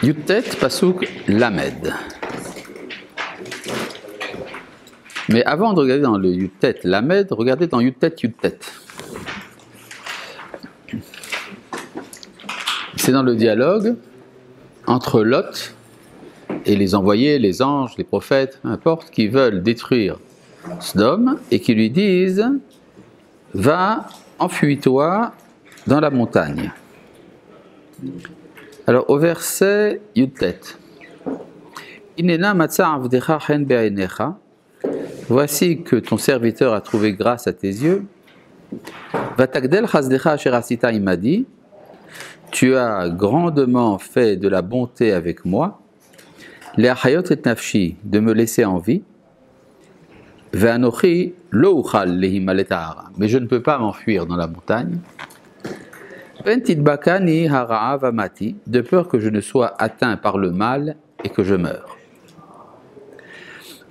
Yuttet, Pasuk, Lamed. Mais avant de regarder dans le Yuttet, Lamed, regardez dans Yuttet, Yuttet. C'est dans le dialogue entre Lot et les envoyés, les anges, les prophètes, peu importe, qui veulent détruire Sodome et qui lui disent « Va, enfuis-toi dans la montagne ». Alors au verset Yuttet, « Inena matza avdecha chen be'ainecha » Voici que ton serviteur a trouvé grâce à tes yeux. « Vatagdel chasdecha asher asita imadi » Tu as grandement fait de la bonté avec moi. « Le'achayot et nafshi » de me laisser en vie. « Ve'anochi lo uchal lehimalet ha'ara » mais je ne peux pas m'enfuir dans la montagne. Pentidbakani hara'av amati, de peur que je ne sois atteint par le mal et que je meure.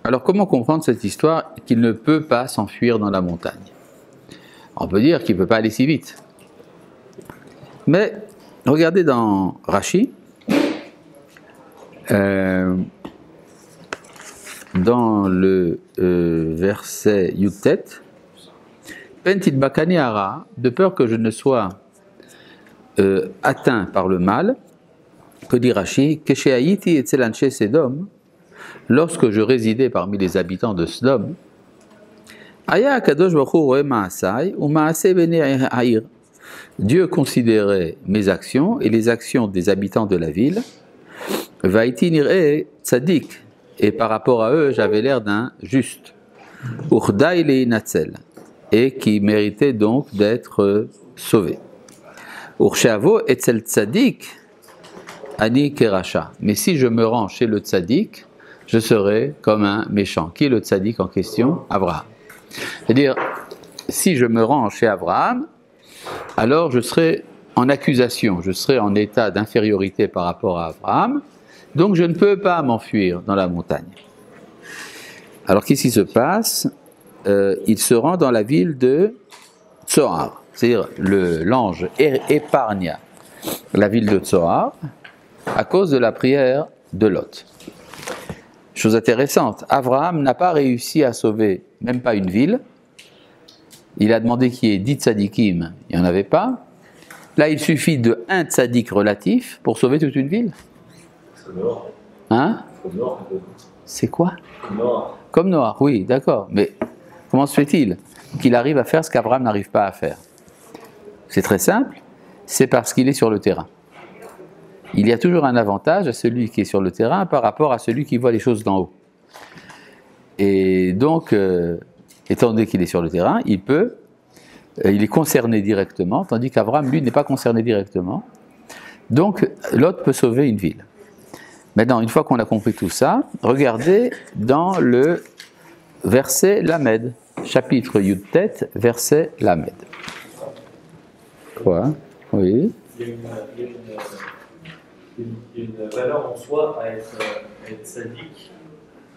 Alors comment comprendre cette histoire qu'il ne peut pas s'enfuir dans la montagne? On peut dire qu'il ne peut pas aller si vite. Mais regardez dans Rashi, dans le verset Yuttet, Pentidbakani hara, de peur que je ne sois atteint par le mal, que dit Rashi, Keshehaïti etzel anshe Sedom, lorsque je résidais parmi les habitants de Sodome, Aya Akadosh Baruch Hu roe ma'asai ou ma'aseh bnei ha'ir. Dieu considérait mes actions et les actions des habitants de la ville. Vaïti nir'e tzadik, et par rapport à eux, j'avais l'air d'un juste. Urdaï le'inatzel, et qui méritait donc d'être sauvé. Ursheavo etzel tzadik ani keracha. Mais si je me rends chez le tzadik, je serai comme un méchant. Qui est le tzaddik en question? Abraham. C'est-à-dire, si je me rends chez Abraham, alors je serai en accusation, je serai en état d'infériorité par rapport à Abraham, donc je ne peux pas m'enfuir dans la montagne. Alors qu'est-ce qui se passe? Il se rend dans la ville de Tsoar, c'est-à-dire l'ange épargna la ville de Tsoar à cause de la prière de Lot. Chose intéressante, Abraham n'a pas réussi à sauver même pas une ville. Il a demandé qu'il y ait 10 tzadikim, il n'y en avait pas. Là, il suffit de un tzadik relatif pour sauver toute une ville. Hein? C'est quoi? Comme Noah, oui, d'accord. Mais comment se fait-il qu'il arrive à faire ce qu'Abraham n'arrive pas à faire? C'est très simple, c'est parce qu'il est sur le terrain. Il y a toujours un avantage à celui qui est sur le terrain par rapport à celui qui voit les choses d'en haut. Et donc, étant donné qu'il est sur le terrain, il est concerné directement, tandis qu'Abraham, lui, n'est pas concerné directement. Donc, Lot peut sauver une ville. Maintenant, une fois qu'on a compris tout ça, regardez dans le verset Lamed, chapitre Yuttet, verset Lamed. Quoi? Oui. Il y a une valeur en soi à être sadique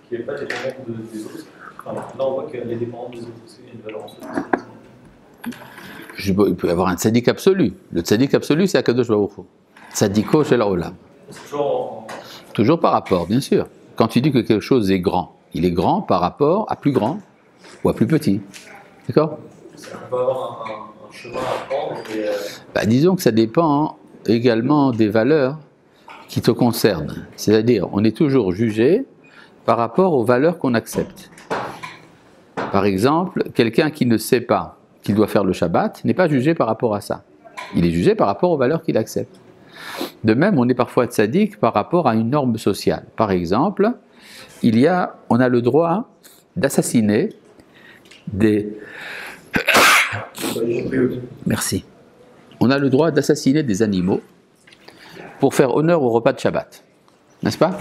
qui n'est pas dépendante des autres. Enfin, là, on voit qu'elle est dépendante des autres aussi. Il y a une valeur en soi. Il peut y avoir un tzaddik absolu. Le tzaddik absolu, c'est Akadosh Baruch Hu. Tzaddiko shel haolam. Toujours par rapport, bien sûr. Quand tu dis que quelque chose est grand, il est grand par rapport à plus grand ou à plus petit. D'accord? On peut avoir un chemin à prendre. Disons que ça dépend également des valeurs qui te concernent. C'est-à-dire, on est toujours jugé par rapport aux valeurs qu'on accepte. Par exemple, quelqu'un qui ne sait pas qu'il doit faire le Shabbat n'est pas jugé par rapport à ça. Il est jugé par rapport aux valeurs qu'il accepte. De même, on est parfois tzaddik par rapport à une norme sociale. Par exemple, on a le droit d'assassiner des... Merci. On a le droit d'assassiner des animaux pour faire honneur au repas de Shabbat. N'est-ce pas?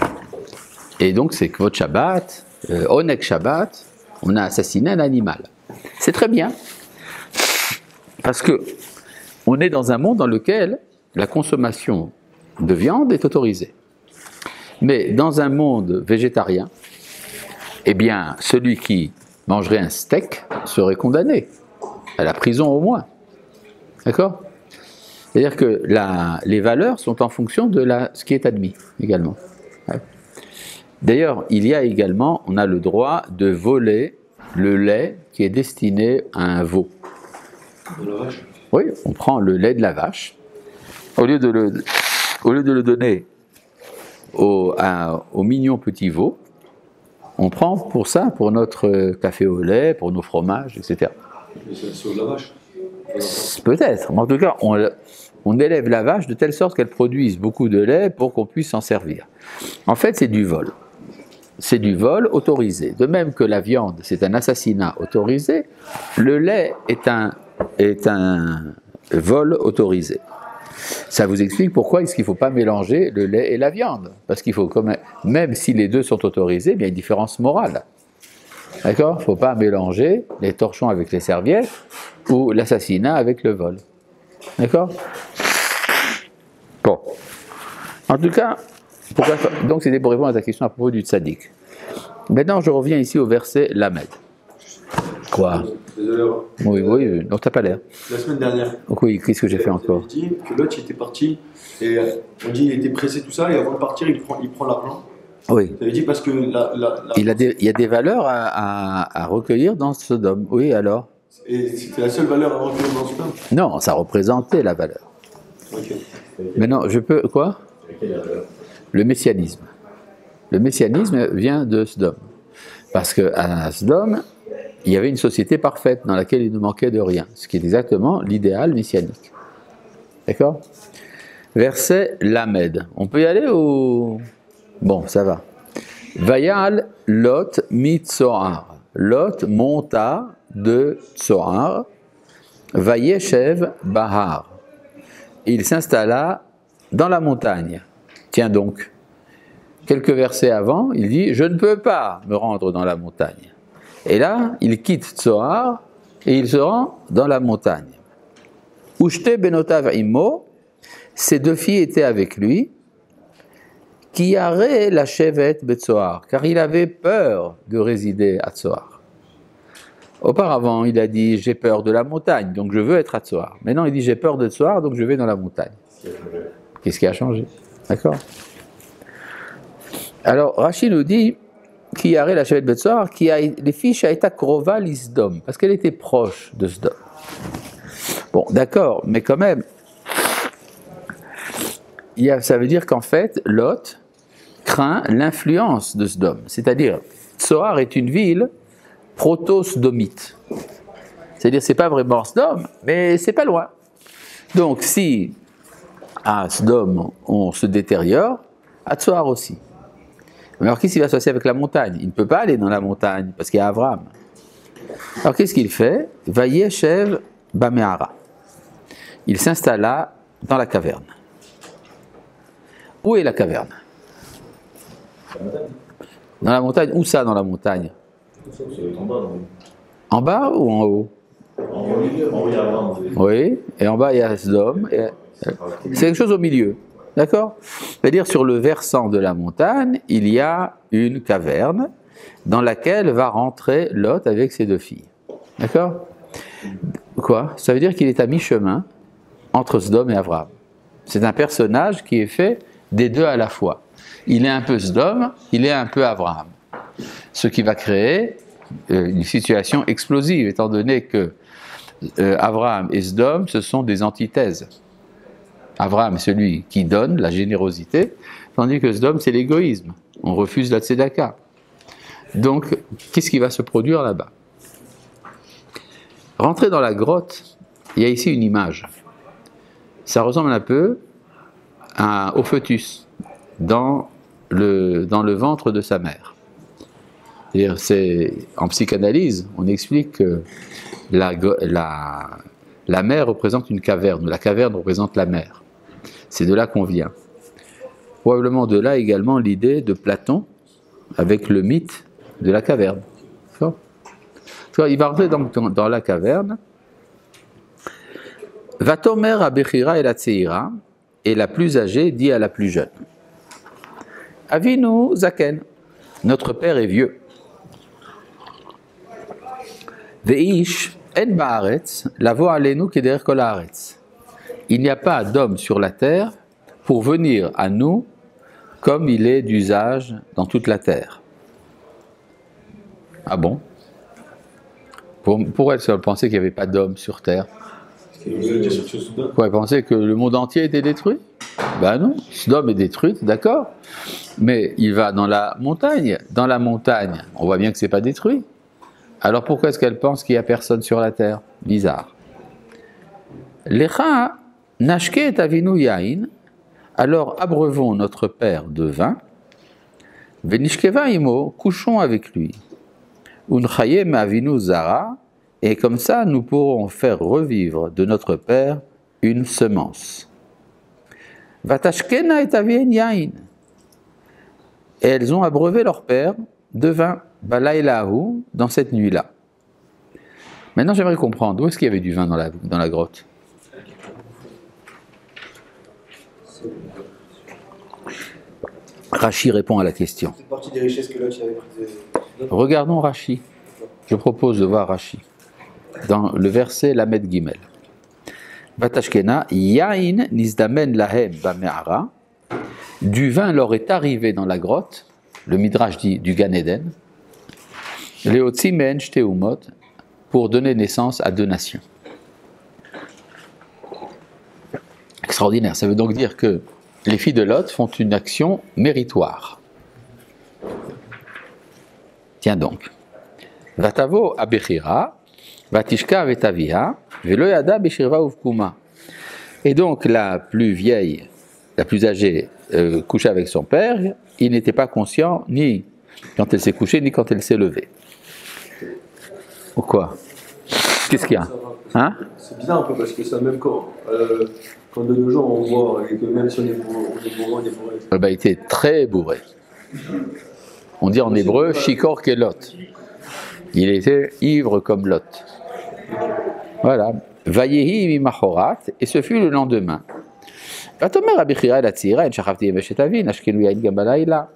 Et donc, c'est que votre Shabbat, Onek Shabbat, on a assassiné un animal. C'est très bien. Parce que on est dans un monde dans lequel la consommation de viande est autorisée. Mais dans un monde végétarien, eh bien, celui qui mangerait un steak serait condamné à la prison au moins. D'accord? C'est-à-dire que les valeurs sont en fonction de ce qui est admis également. Ouais. D'ailleurs, il y a également, on a le droit de voler le lait qui est destiné à un veau. De la vache. Oui, on prend le lait de la vache, au lieu de le donner au mignon petit veau, on prend pour ça, pour notre café au lait, pour nos fromages, etc. Mais c'est sur de la vache. Peut-être, mais en tout cas, on élève la vache de telle sorte qu'elle produise beaucoup de lait pour qu'on puisse s'en servir. En fait, c'est du vol. C'est du vol autorisé. De même que la viande, c'est un assassinat autorisé, le lait est un vol autorisé. Ça vous explique pourquoi est-ce qu'il ne faut pas mélanger le lait et la viande. Parce qu'il faut, même si les deux sont autorisés, il y a une différence morale. D'accord ? Il ne faut pas mélanger les torchons avec les serviettes ou l'assassinat avec le vol. D'accord ? Bon. En tout cas, donc c'était pour répondre à ta question à propos du tzaddik. Maintenant, je reviens ici au verset Lamed. Quoi ? Désolé. Oui, donc t'as pas l'air. La semaine dernière. Oui, qu'est-ce que j'ai fait encore ? Il dit que l'autre était parti et on dit qu'il était pressé tout ça et avant de partir il prend l'argent. Oui. Ça veut dire parce que Il y a des valeurs à recueillir dans Sodome. Oui, alors ? Et c'était la seule valeur à recueillir dans ce plan. Non, ça représentait la valeur. Ok. Mais non, je peux... Quoi ? Le messianisme. Le messianisme vient de Sodome. Parce qu'à Sodome, il y avait une société parfaite dans laquelle il ne manquait de rien. Ce qui est exactement l'idéal messianique. D'accord ? Verset Lamed. On peut y aller ou... Bon, ça va. Vayal Lot mitzoar. Lot monta de Tsoar. Vayeshev Bahar. Il s'installa dans la montagne. Tiens donc. Quelques versets avant, il dit « Je ne peux pas me rendre dans la montagne ». Et là, il quitte Tsoar et il se rend dans la montagne. Ushte benotav immo, ses deux filles étaient avec lui, qui arrêt la chevet betsoar, car il avait peur de résider à Tsoar. Auparavant, il a dit « J'ai peur de la montagne, donc je veux être à Tsoar ». Maintenant, il dit « J'ai peur de Tsoar, donc je vais dans la montagne ». Qu'est-ce qui a changé? D'accord? Alors, Rachid nous dit qui arrête la chevet Betsoar, qui a les fiches a été krova l'Isdom, parce qu'elle était proche de Sdom. Bon, d'accord, mais quand même, ça veut dire qu'en fait, Lot craint l'influence de Sdom. C'est-à-dire, Tsoar est une ville proto-sdomite. C'est-à-dire, c'est pas vraiment Sdom, mais c'est pas loin. Donc, si à Sdom on se détériore, à Tsoar aussi. Alors qu'est-ce qui va se passer avec la montagne? Il ne peut pas aller dans la montagne parce qu'il y a Avram. Alors qu'est-ce qu'il fait? Vayeshev Bameara. Il s'installa dans la caverne. Où est la caverne? Dans la montagne. Où ça dans la montagne? En bas ou en haut? En haut, il y a Avram. Oui, et en bas il y a Sdom. C'est quelque chose au milieu. D'accord? C'est-à-dire sur le versant de la montagne, il y a une caverne dans laquelle va rentrer Lot avec ses deux filles. D'accord? Quoi? Ça veut dire qu'il est à mi-chemin entre Sdom et Avram. C'est un personnage qui est fait des deux à la fois. Il est un peu Sdom, il est un peu Avram. Ce qui va créer une situation explosive, étant donné que Avram et Sdom, ce sont des antithèses. Avram est celui qui donne la générosité, tandis que Sdom, c'est l'égoïsme. On refuse la tzedaka. Donc, qu'est-ce qui va se produire là-bas? Rentrer dans la grotte, il y a ici une image. Ça ressemble un peu au fœtus dans le ventre de sa mère. C'est en psychanalyse, on explique que la mer représente une caverne, la caverne représente la mer. C'est de là qu'on vient. Probablement de là également l'idée de Platon avec le mythe de la caverne. Il va rentrer donc dans la caverne. Vatomer à Bechira et la Tseira, et la plus âgée dit à la plus jeune. Avinu Zaken, notre père est vieux. Veish en baaretz, lavo alenu keder kol haaretz. il n'y a pas d'homme sur la terre pour venir à nous comme il est d'usage dans toute la terre. Ah bon? Pourquoi elle pensait qu'il n'y avait pas d'homme sur terre? Pourquoi elle pensait que le monde entier était détruit? Ben non, Sodome est détruite, d'accord, mais il va dans la montagne. Dans la montagne, on voit bien que ce n'est pas détruit. Alors pourquoi est-ce qu'elle pense qu'il n'y a personne sur la terre? Bizarre. Lecha nashke avinu yain, alors abreuvons notre père de vin, venishkeva imo, couchons avec lui, unchayem avinu zara, et comme ça nous pourrons faire revivre de notre père une semence. Vatashkena et avien yain, et elles ont abreuvé leur père de vin, balaïlahu, dans cette nuit-là. Maintenant j'aimerais comprendre, où est-ce qu'il y avait du vin dans la grotte? Rachi répond à la question. C'est partie des richesses que l'autre avait prises. Regardons Rachi. Je propose de voir Rachi. Dans le verset Lamed Gimel. Vatashkena, yain nizdamen lahem bame'ara. Du vin leur est arrivé dans la grotte, le Midrash dit du Gan Eden, Leotzimen shteumot, pour donner naissance à 2 nations. Extraordinaire, ça veut donc dire que les filles de Lot font une action méritoire. Tiens donc. Vatavo abechira, vatishka avetaviha, velo yada beshirva uvkuma. Et donc la plus vieille, la plus âgée, couchait avec son père, il n'était pas conscient ni quand elle s'est couchée, ni quand elle s'est levée. Ou quoi? Qu'est-ce qu'il y a? Hein? C'est bizarre un peu parce que ça, même quand de nos jours on voit que même si on est bourré, on est bourré. Il était très bourré. On dit en hébreu Shikor kelot. Il était ivre comme Lot. Voilà. Vayehi mimachorat, et ce fut le lendemain. Vatomer abichira la tzira en shachavti yemeshetavin ashkenu yain gambalaila.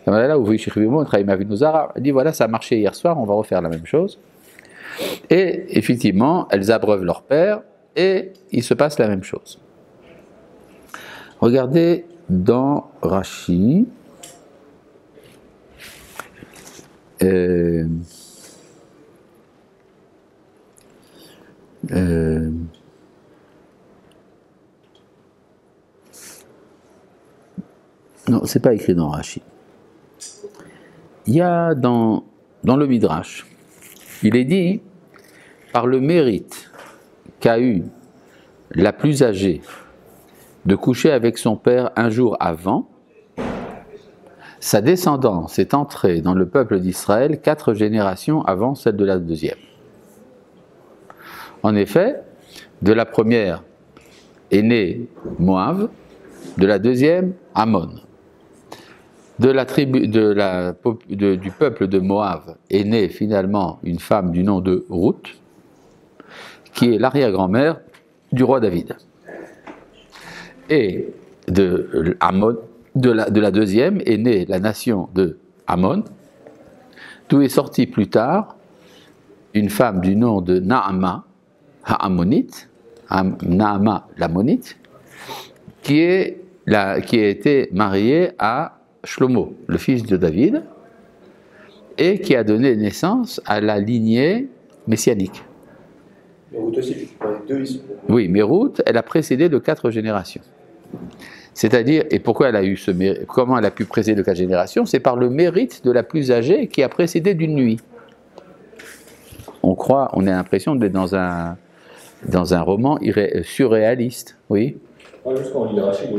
Gambalaila uvu yishchivimon traim avinu zara. Elle dit voilà, ça a marché hier soir, on va refaire la même chose. Et effectivement, elles abreuvent leur père et il se passe la même chose. Regardez dans Rashi. Non, c'est pas écrit dans Rashi. Il y a dans le Midrash, il est dit, par le mérite qu'a eu la plus âgée de coucher avec son père un jour avant, sa descendance est entrée dans le peuple d'Israël 4 générations avant celle de la deuxième. En effet, de la première est né Moab, de la deuxième Ammon. Du peuple de Moab est née finalement une femme du nom de Ruth, qui est l'arrière-grand-mère du roi David. Et de la deuxième est née la nation de Ammon, d'où est sortie plus tard une femme du nom de Naama, Ha'amonite, Naama l'Ammonite, qui a été mariée à Shlomo, le fils de David, et qui a donné naissance à la lignée messianique. Mais Ruth aussi, tu parlais de 2 ici. Oui, mais Ruth, elle a précédé de 4 générations. C'est-à-dire, et pourquoi elle a eu ce mérite, comment elle a pu précéder de 4 générations? C'est par le mérite de la plus âgée qui a précédé d'une nuit. On a l'impression d'être dans un roman surréaliste, oui. Ouais, juste quand on lit le Rachid, on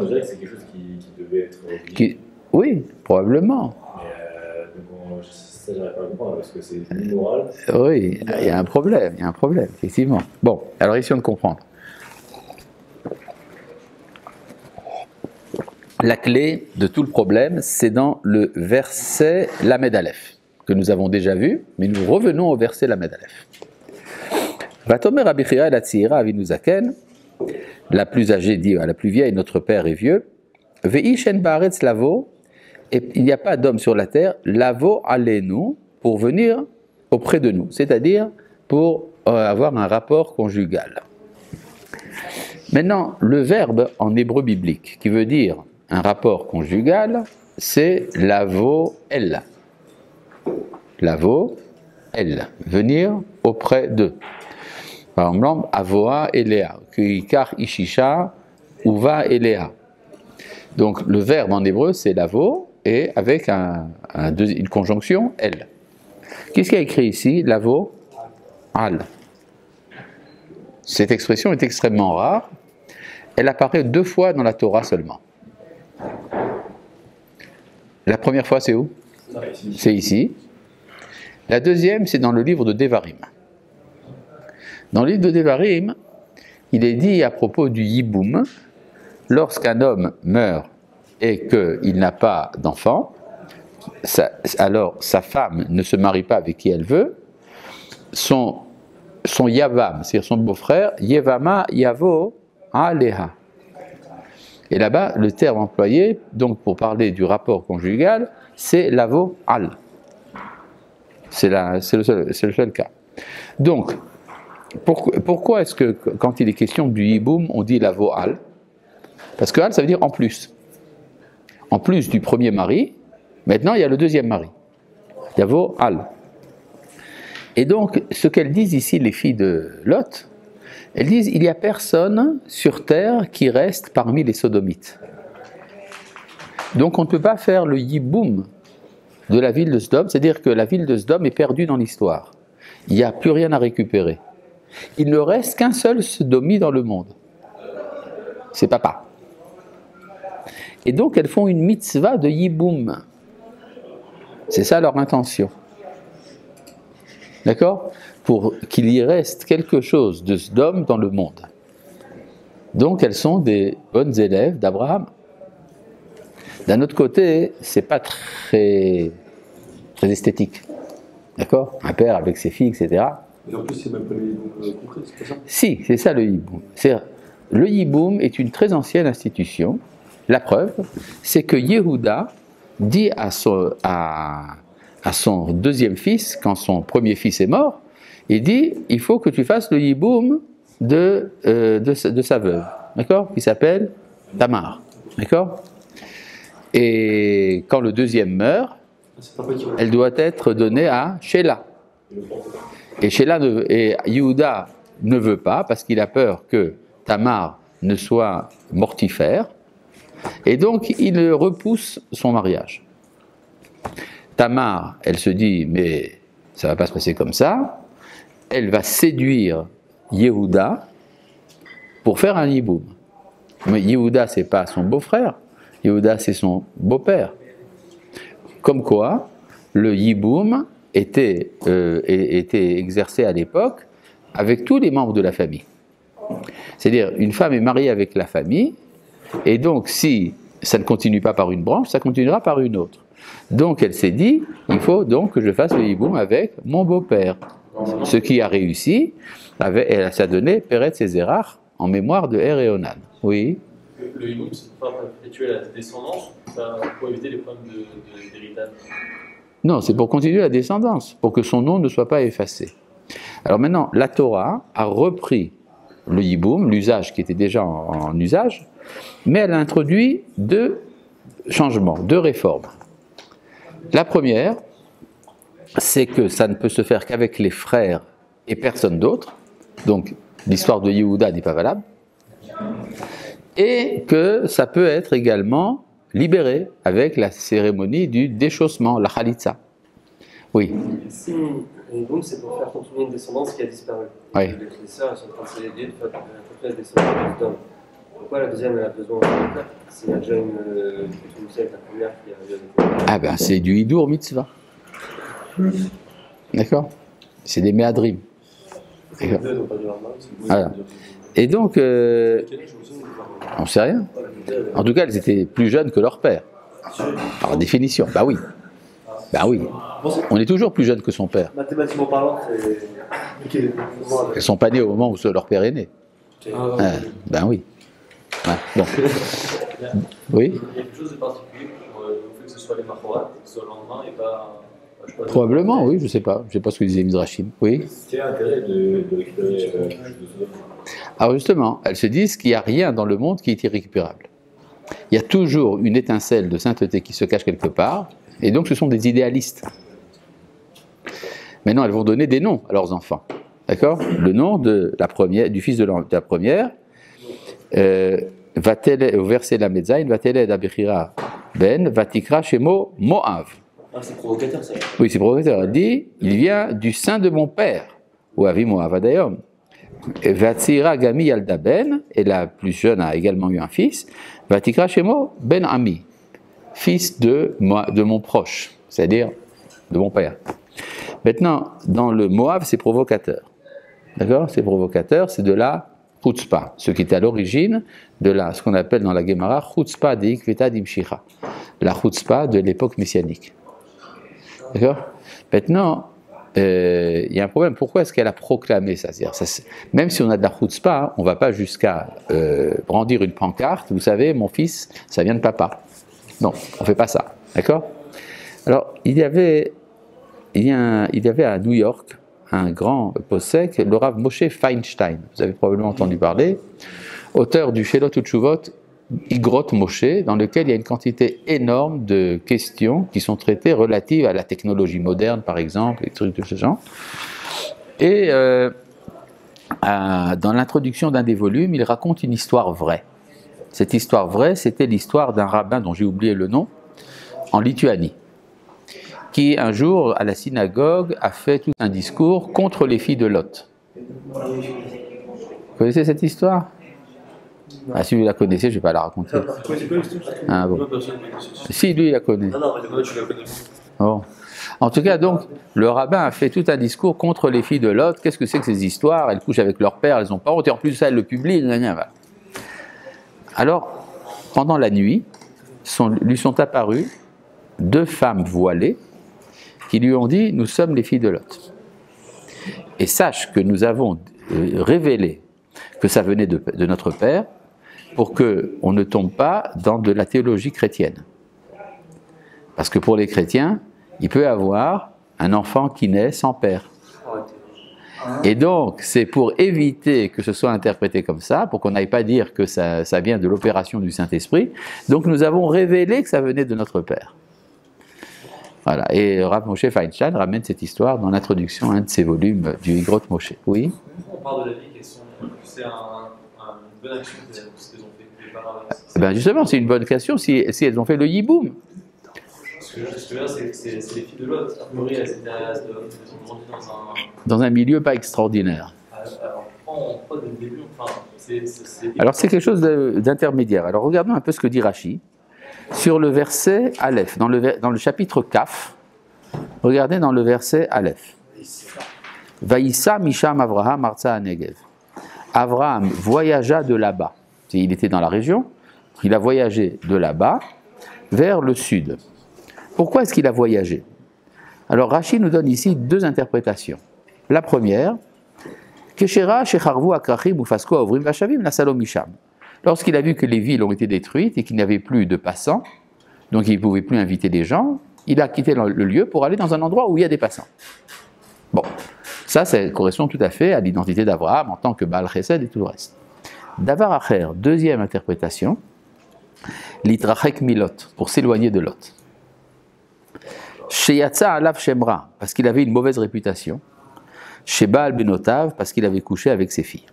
dirait que c'est quelque chose qui devait être Oui, probablement. Donc ça, j'arrive pas à comprendre, parce que c'est immoral. Oui, il y a un problème, effectivement. Bon, alors essayons de comprendre. La clé de tout le problème, c'est dans le verset Lamed Aleph, que nous avons déjà vu, mais nous revenons au verset Lamed Aleph. Vatomer abichira la tzira avinu zaken, la plus âgée dit à la plus vieille, notre père est vieux. Ve'ishen baaretz lavo, et il n'y a pas d'homme sur la terre, lavo alenu, pour venir auprès de nous, c'est-à-dire pour avoir un rapport conjugal. Maintenant, le verbe en hébreu biblique, qui veut dire un rapport conjugal, c'est lavo el. Lavo el, venir auprès d'eux. Par exemple, avoa elea, kikar ishisha, uva elea. Donc le verbe en hébreu c'est lavo et avec une conjonction el. Qu'est-ce qu'il y a écrit ici? Lavo al. Cette expression est extrêmement rare. Elle apparaît 2 fois dans la Torah seulement. La première fois c'est où? C'est ici. La deuxième c'est dans le livre de Devarim. Dans le livre de Devarim, il est dit à propos du yiboum, lorsqu'un homme meurt et qu'il n'a pas d'enfant, alors sa femme ne se marie pas avec qui elle veut, son yavam, c'est-à-dire son beau-frère, yevama yavo aleha. Et là-bas, le terme employé, donc pour parler du rapport conjugal, c'est lavo al. C'est le seul cas. Donc, pourquoi est-ce que quand il est question du yiboum, on dit lavo al? Parce que al, ça veut dire en plus. En plus du premier mari, maintenant il y a le deuxième mari. Lavo al. Et donc, ce qu'elles disent ici, les filles de Lot, elles disent il n'y a personne sur terre qui reste parmi les sodomites. Donc on ne peut pas faire le yiboum de la ville de Sodome, c'est-à-dire que la ville de Sodome est perdue dans l'histoire. Il n'y a plus rien à récupérer. Il ne reste qu'un seul sodomite dans le monde. C'est papa. Et donc elles font une mitzvah de yiboum. C'est ça leur intention. D'accord? Pour qu'il y reste quelque chose de Sodome dans le monde. Donc elles sont des bonnes élèves d'Abraham. D'un autre côté, c'est pas très esthétique. D'accord? Un père avec ses filles, etc. Et en plus, c'est même pas les yiboum concrets, c'est pas ça? Si, c'est ça le yiboum. Le yiboum est une très ancienne institution. La preuve, c'est que Yehuda dit à son deuxième fils, quand son premier fils est mort, il dit, il faut que tu fasses le yiboum de sa veuve, d'accord? Qui s'appelle Tamar, d'accord? Et quand le deuxième meurt, elle doit être donnée à Sheila. Et Yehuda ne veut pas, parce qu'il a peur que Tamar ne soit mortifère, et donc il repousse son mariage. Tamar, elle se dit, mais ça ne va pas se passer comme ça, elle va séduire Yehuda pour faire un yiboum. Mais Yehuda, ce n'est pas son beau-frère, Yehuda, c'est son beau-père. Comme quoi, le yiboum était exercé à l'époque avec tous les membres de la famille. C'est-à-dire, une femme est mariée avec la famille, et donc si ça ne continue pas par une branche, ça continuera par une autre. Donc elle s'est dit, il faut donc que je fasse le yiboum avec mon beau-père. Ce qui a réussi, elle s'est donné Peretz et Zerach en mémoire de Er et Onan. Oui. Le yiboum, c'est pour perpétuer la descendance, pour éviter les problèmes d'héritage. Non, c'est pour continuer la descendance, pour que son nom ne soit pas effacé. Alors maintenant, la Torah a repris le yiboum, l'usage qui était déjà en usage, mais elle a introduit 2 changements, 2 réformes. La première, c'est que ça ne peut se faire qu'avec les frères et personne d'autre, donc l'histoire de Yehuda n'est pas valable, et que ça peut être également libéré avec la cérémonie du déchaussement, la khalitsa. Oui. Si le yiboum, c'est pour faire continuer une descendance qui a disparu. Oui. Les sœurs sont en train de s'aider de faire continuer la descendance d'homme. Pourquoi la deuxième elle a besoin de faire s'il y a déjà une avec la première qui a eu Ah ben c'est du hidour mitzvah. D'accord? C'est des méadrim. Les deux n'ont pas de leur Voilà. Et donc, on ne sait rien. En tout cas, elles étaient plus jeunes que leur père. Par définition, bah oui. Bah oui. On est toujours plus jeune que son père. Mathématiquement parlant, c'est. Elles ne sont pas nées au moment où leur père est né. Ben oui. Ouais, bon. Oui. Il y a quelque chose de particulier pour le fait que ce soit les Mahorat, que ce soit le lendemain et pas Probablement, oui, je ne sais pas. Je ne sais pas ce que disait Midrashim. Oui. Quel est l'intérêt de récupérer Alors justement, elles se disent qu'il n'y a rien dans le monde qui est irrécupérable. Il y a toujours une étincelle de sainteté qui se cache quelque part, et donc ce sont des idéalistes. Maintenant, elles vont donner des noms à leurs enfants. D'accord? Le nom de la première, du fils de la première, au verset la Medzaïn, Vateled Abechira Ben, Vatikra Shemo Moav. Ah, c'est provocateur ça. Oui, c'est provocateur. Elle dit, il vient du sein de mon père, ou Avi Moav Adayom. Vatsira Gami Yalda Ben, et la plus jeune a également eu un fils, Vatikra Shemo Ben Ami, fils de mon proche, c'est-à-dire de mon père. Maintenant, dans le Moav, c'est provocateur. D'accord? C'est provocateur, c'est de la chutzpah, ce qui est à l'origine de ce qu'on appelle dans la Gemara chutzpah de Ikveta d'Imshicha, la chutzpah de l'époque messianique. D'accord? Maintenant, il y a un problème. Pourquoi est-ce qu'elle a proclamé ça? Même si on a de la chutzpah, on ne va pas jusqu'à brandir une pancarte. Vous savez, mon fils, ça vient de papa. Non, on ne fait pas ça. D'accord? Alors, il y avait à New York un grand possèque, le Rav Moshe Feinstein. Vous avez probablement entendu parler, auteur du Shelot Utshuvot Igrot Moshe, dans lequel il y a une quantité énorme de questions qui sont traitées relatives à la technologie moderne, par exemple, et trucs de ce genre. Et dans l'introduction d'un des volumes, il raconte une histoire vraie. Cette histoire vraie, c'était l'histoire d'un rabbin dont j'ai oublié le nom, en Lituanie, qui un jour, à la synagogue, a fait tout un discours contre les filles de Lot. Vous connaissez cette histoire? Ah, si vous la connaissez, je ne vais pas la raconter. C'est quoi l'histoire? Ah, bon. Si, lui, il la connaît. Non, tu la connais. Bon. En tout cas, donc, le rabbin a fait tout un discours contre les filles de Lot. Qu'est-ce que c'est que ces histoires? Elles couchent avec leur père, elles n'ont pas honte, et en plus, ça, elles le publient. Alors, pendant la nuit, lui sont apparues deux femmes voilées qui lui ont dit « Nous sommes les filles de Lot. Et sache que nous avons révélé que ça venait de notre père pour qu'on ne tombe pas dans de la théologie chrétienne. Parce que pour les chrétiens, il peut y avoir un enfant qui naît sans père. Et donc, c'est pour éviter que ce soit interprété comme ça, pour qu'on n'aille pas dire que ça vient de l'opération du Saint-Esprit, donc nous avons révélé que ça venait de notre père. » Voilà, et Rav Moshe Feinstein ramène cette histoire dans l'introduction à un de ses volumes du Igrot Moshe. Oui? On parle de la vie, c'est une bonne action ce qu'ils ont fait, les parents. Ben justement, c'est une bonne question si elles ont fait le yiboum. Ce que je veux dire, c'est les filles de l'autre. A priori, elles ont grandi dans un milieu pas extraordinaire. Alors, pas dès le début, enfin, alors c'est quelque chose d'intermédiaire. Alors regardons un peu ce que dit Rashi. Sur le verset Aleph, dans le chapitre Kaf, regardez dans le verset Aleph. Vaïssa Misham Avraham Arza Negev. Avraham voyagea de là-bas. Il était dans la région, il a voyagé de là-bas vers le sud. Pourquoi est-ce qu'il a voyagé? Alors Rashi nous donne ici deux interprétations. La première, Keshera Shecharvu Akrachim Ufasko Avrim Vashavim Nasalo Misham. Lorsqu'il a vu que les villes ont été détruites et qu'il n'y avait plus de passants, donc il ne pouvait plus inviter des gens, il a quitté le lieu pour aller dans un endroit où il y a des passants. Bon, ça correspond tout à fait à l'identité d'Abraham en tant que Baal Chesed et tout le reste. Davar Acher, deuxième interprétation, Litrachek Milot, pour s'éloigner de Lot. Sheyatza Alav Shemra, parce qu'il avait une mauvaise réputation. Chez Baal Benotav, parce qu'il avait couché avec ses filles.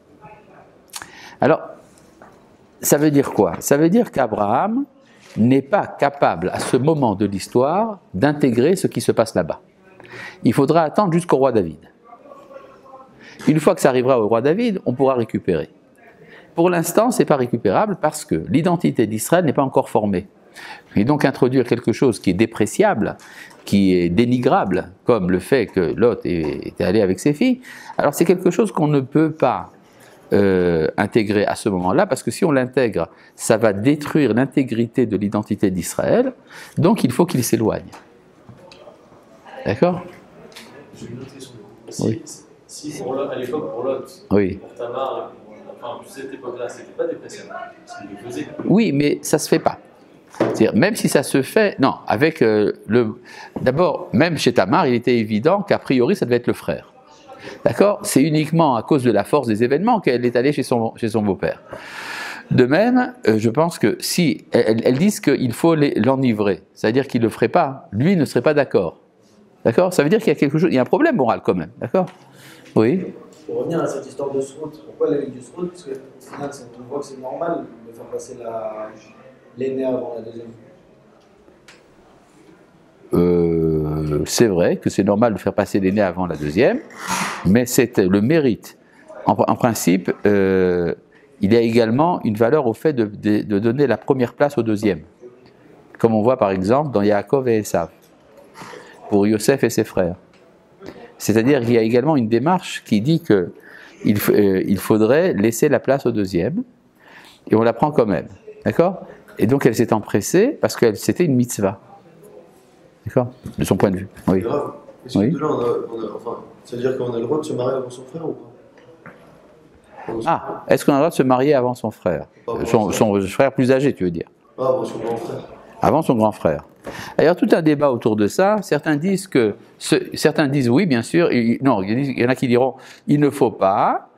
Alors, ça veut dire quoi? Ça veut dire qu'Abraham n'est pas capable, à ce moment de l'histoire, d'intégrer ce qui se passe là-bas. Il faudra attendre jusqu'au roi David. Une fois que ça arrivera au roi David, on pourra récupérer. Pour l'instant, ce n'est pas récupérable parce que l'identité d'Israël n'est pas encore formée. Et donc introduire quelque chose qui est dépréciable, qui est dénigrable, comme le fait que Lot était allé avec ses filles, alors c'est quelque chose qu'on ne peut pas intégrer à ce moment-là, parce que si on l'intègre, ça va détruire l'intégrité de l'identité d'Israël, donc il faut qu'il s'éloigne. D'accord? J'ai une autre question. Oui. Si pour Lot, à l'époque, pour Lot, Oui. pour Tamar, enfin, cette époque-là, c'était pas dépréciable. Parce qu'il le faisait. Oui, mais ça se fait pas. C'est-à-dire, même si ça se fait, non, avec d'abord, même chez Tamar, il était évident qu'a priori, ça devait être le frère. D'accord? C'est uniquement à cause de la force des événements qu'elle est allée chez son beau-père. De même, je pense que si elles disent qu'il faut l'enivrer, c'est-à-dire qu'il ne le ferait pas, lui ne serait pas d'accord. D'accord? Ça veut dire qu'il y a quelque chose, il y a un problème moral quand même. D'accord? Oui. Pour revenir à cette histoire de Srout, pourquoi la ligne du Srout? Parce que au final, on voit que c'est normal de faire passer l'aîné avant la deuxième. C'est vrai que c'est normal de faire passer l'aîné avant la deuxième, mais c'est le mérite. En principe, il y a également une valeur au fait de donner la première place au deuxième. Comme on voit par exemple dans Yaakov et Esav, pour Yosef et ses frères. C'est-à-dire qu'il y a également une démarche qui dit qu'il faudrait laisser la place au deuxième, et on la prend quand même. D'accord? Et donc elle s'est empressée parce que c'était une mitzvah. D'accord? De son point de vue. Oui. Grave. Est-ce Oui. que de là, enfin, c'est-à-dire qu'on a le droit de se marier avant son frère ou pas? Ah, est-ce qu'on a le droit de se marier avant son frère? Son frère plus âgé, tu veux dire? Ah, avant son grand frère. Avant son grand frère. Alors, tout un débat autour de ça. Certains disent oui, bien sûr. Non, il y en a qui diront il ne faut pas.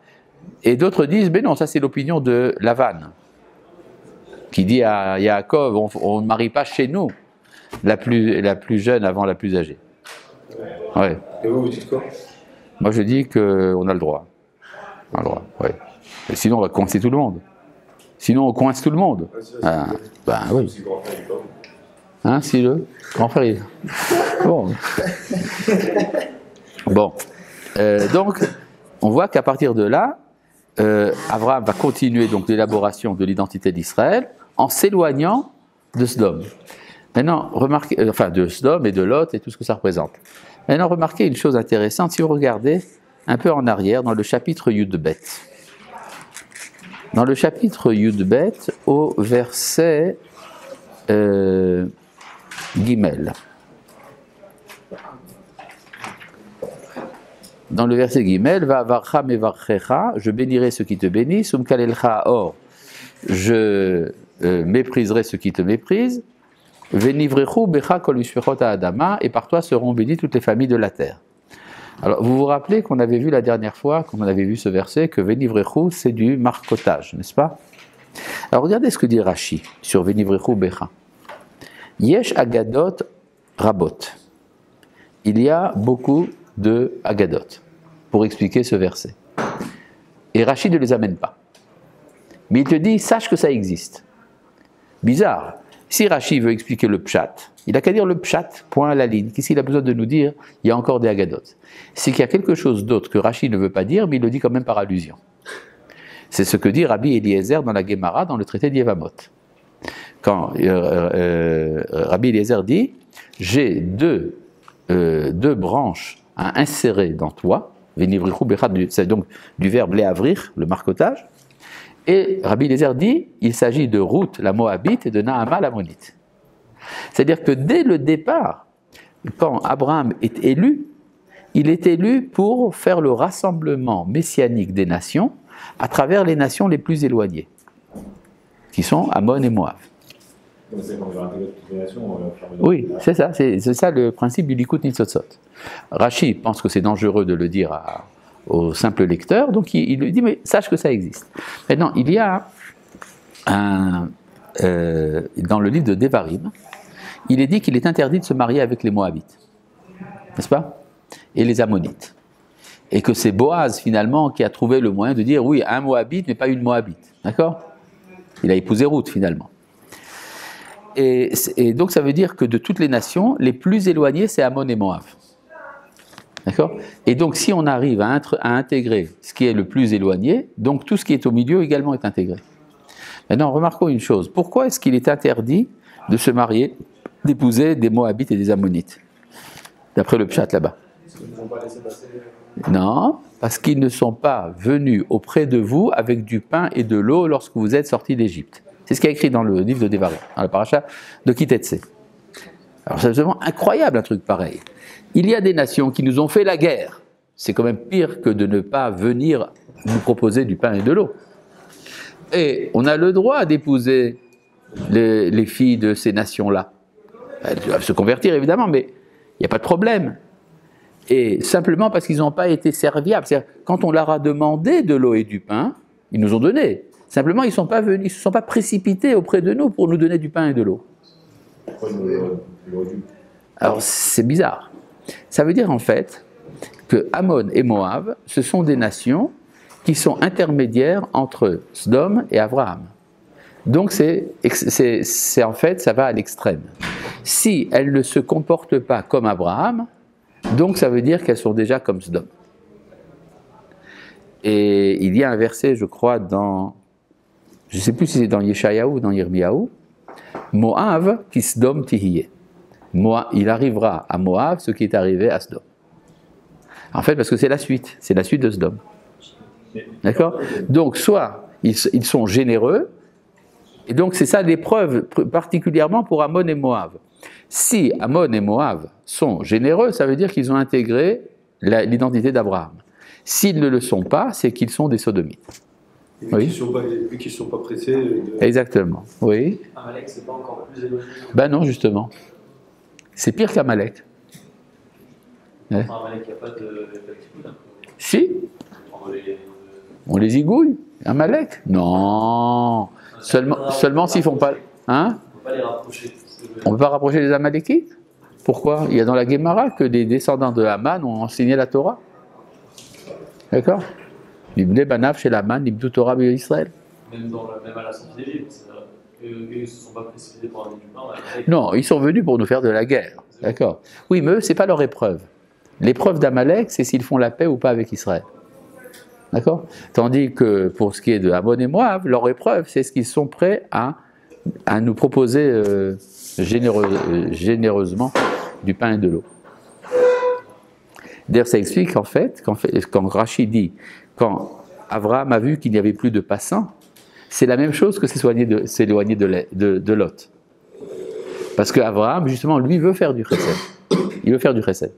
Et d'autres disent mais non, ça c'est l'opinion de Lavan, qui dit à Yaakov on ne marie pas chez nous la plus jeune avant la plus âgée. Ouais. Et vous dites quoi? Moi, je dis qu'on a le droit. On a le droit, ouais. Et sinon, on va coincer tout le monde. Sinon, on coince tout le monde. Ah, ben oui. Si grand frère du corps. Hein, si le grand frère il... Bon. Bon. Donc, on voit qu'à partir de là, Abraham va continuer donc l'élaboration de l'identité d'Israël en s'éloignant de Sodome. Maintenant, remarquez, enfin de Sodome et de Lot et tout ce que ça représente. Maintenant, remarquez une chose intéressante, si vous regardez un peu en arrière dans le chapitre Yud-Bet. Dans le chapitre Yud-Bet, au verset Gimel. Dans le verset Gimel, va varcha mevarchecha, je bénirai ceux qui te bénissent, umkalelcha or, je mépriserai ceux qui te méprisent, venivrechu becha kol mishpechot ha'adama, et par toi seront bénies toutes les familles de la terre. Alors, vous vous rappelez qu'on avait vu la dernière fois, qu'on avait vu ce verset, que venivrechu, c'est du marcotage, n'est-ce pas? Alors, regardez ce que dit Rashi sur venivrechu becha. Yesh agadot rabot. Il y a beaucoup de agadot pour expliquer ce verset. Et Rashi ne les amène pas. Mais il te dit, sache que ça existe. Bizarre. Si Rashi veut expliquer le pshat, il n'a qu'à dire le pshat, point à la ligne. Qu'est-ce qu'il a besoin de nous dire? Il y a encore des agadot. C'est qu'il y a quelque chose d'autre que Rashi ne veut pas dire, mais il le dit quand même par allusion. C'est ce que dit Rabbi Eliezer dans la Gemara, dans le traité d'Yevamot. Quand Rabbi Eliezer dit, j'ai deux branches à insérer dans toi, c'est donc du verbe léavrir, le marcotage, et Rabbi Eliezer dit, il s'agit de Ruth, la Moabite, et de Naama, la Monite. C'est-à-dire que dès le départ, quand Abraham est élu, il est élu pour faire le rassemblement messianique des nations à travers les nations les plus éloignées, qui sont Ammon et Moab. Oui, c'est ça, c'est ça le principe du Likut Nitzotzot. Rashi pense que c'est dangereux de le dire au simple lecteur, donc il lui dit, mais sache que ça existe. Maintenant, il y a dans le livre de Devarim, il est dit qu'il est interdit de se marier avec les Moabites, n'est-ce pas? Et les Ammonites. Et que c'est Boaz, finalement, qui a trouvé le moyen de dire, oui, un Moabite, mais pas une Moabite. D'accord? Il a épousé Ruth, finalement. Et donc, ça veut dire que de toutes les nations, les plus éloignées, c'est Ammon et Moab. D'accord? Et donc, si on arrive à intégrer ce qui est le plus éloigné, donc tout ce qui est au milieu également est intégré. Maintenant, remarquons une chose. Pourquoi est-ce qu'il est interdit de se marier, d'épouser des Moabites et des Ammonites? D'après le pshat là-bas. Non, parce qu'ils ne sont pas venus auprès de vous avec du pain et de l'eau lorsque vous êtes sortis d'Égypte. C'est ce qui est écrit dans le livre de Devarim, dans la paracha de Kitetse. Alors c'est vraiment incroyable un truc pareil. Il y a des nations qui nous ont fait la guerre. C'est quand même pire que de ne pas venir nous proposer du pain et de l'eau. Et on a le droit d'épouser les filles de ces nations-là. Elles doivent se convertir évidemment, mais il n'y a pas de problème. Et simplement parce qu'ils n'ont pas été serviables. C'est-à-dire, quand on leur a demandé de l'eau et du pain, ils nous ont donné. Simplement, ils ne sont pas venus, ils se sont pas précipités auprès de nous pour nous donner du pain et de l'eau. Alors, c'est bizarre. Ça veut dire en fait que Ammon et Moab, ce sont des nations qui sont intermédiaires entre Sodome et Abraham. Donc, c'est en fait, ça va à l'extrême. Si elles ne se comportent pas comme Abraham, donc ça veut dire qu'elles sont déjà comme Sodome. Et il y a un verset, je crois, je ne sais plus si c'est dans Yeshayahu ou dans Yirmiyahu, Moab qui Sodome tihiyeh. Il arrivera à Moab ce qui est arrivé à Sodome. En fait, parce que c'est la suite de Sodome. D'accord? Donc, soit ils sont généreux, et donc c'est ça l'épreuve, particulièrement pour Ammon et Moab. Si Ammon et Moab sont généreux, ça veut dire qu'ils ont intégré l'identité d'Abraham. S'ils ne le sont pas, c'est qu'ils sont des sodomites. Oui. Qui ne sont pas pressés. Exactement, oui. Amalek, c'est pas encore plus éloigné. Ben non, justement. C'est pire qu'Amalek. Ouais. Amalek, il n'y a pas de coup. Si, on les igouille. Amalek? Non. Seulement s'ils font pas. Hein? On ne peut pas les rapprocher. On ne peut pas rapprocher les Amalékites? Pourquoi? Il y a dans la Guémara que des descendants de Haman ont enseigné la Torah. D'accord? Ibn Banaf chez Haman, Ibn Torah Israël. Même à la sortie d'Égypte, ils ne se sont pas précipités pour amener du pain. Non, ils sont venus pour nous faire de la guerre. D'accord? Oui, mais eux, ce n'est pas leur épreuve. L'épreuve d'Amalek, c'est s'ils font la paix ou pas avec Israël. D'accord? Tandis que pour ce qui est de Ammon et Moab, leur épreuve, c'est ce qu'ils sont prêts à nous proposer généreusement du pain et de l'eau. D'ailleurs, ça explique en fait, quand Rachid dit, quand Abraham a vu qu'il n'y avait plus de passants, c'est la même chose que s'éloigner de Lot. Parce qu'Abraham, justement, lui veut faire du chesed. Il veut faire du chesed.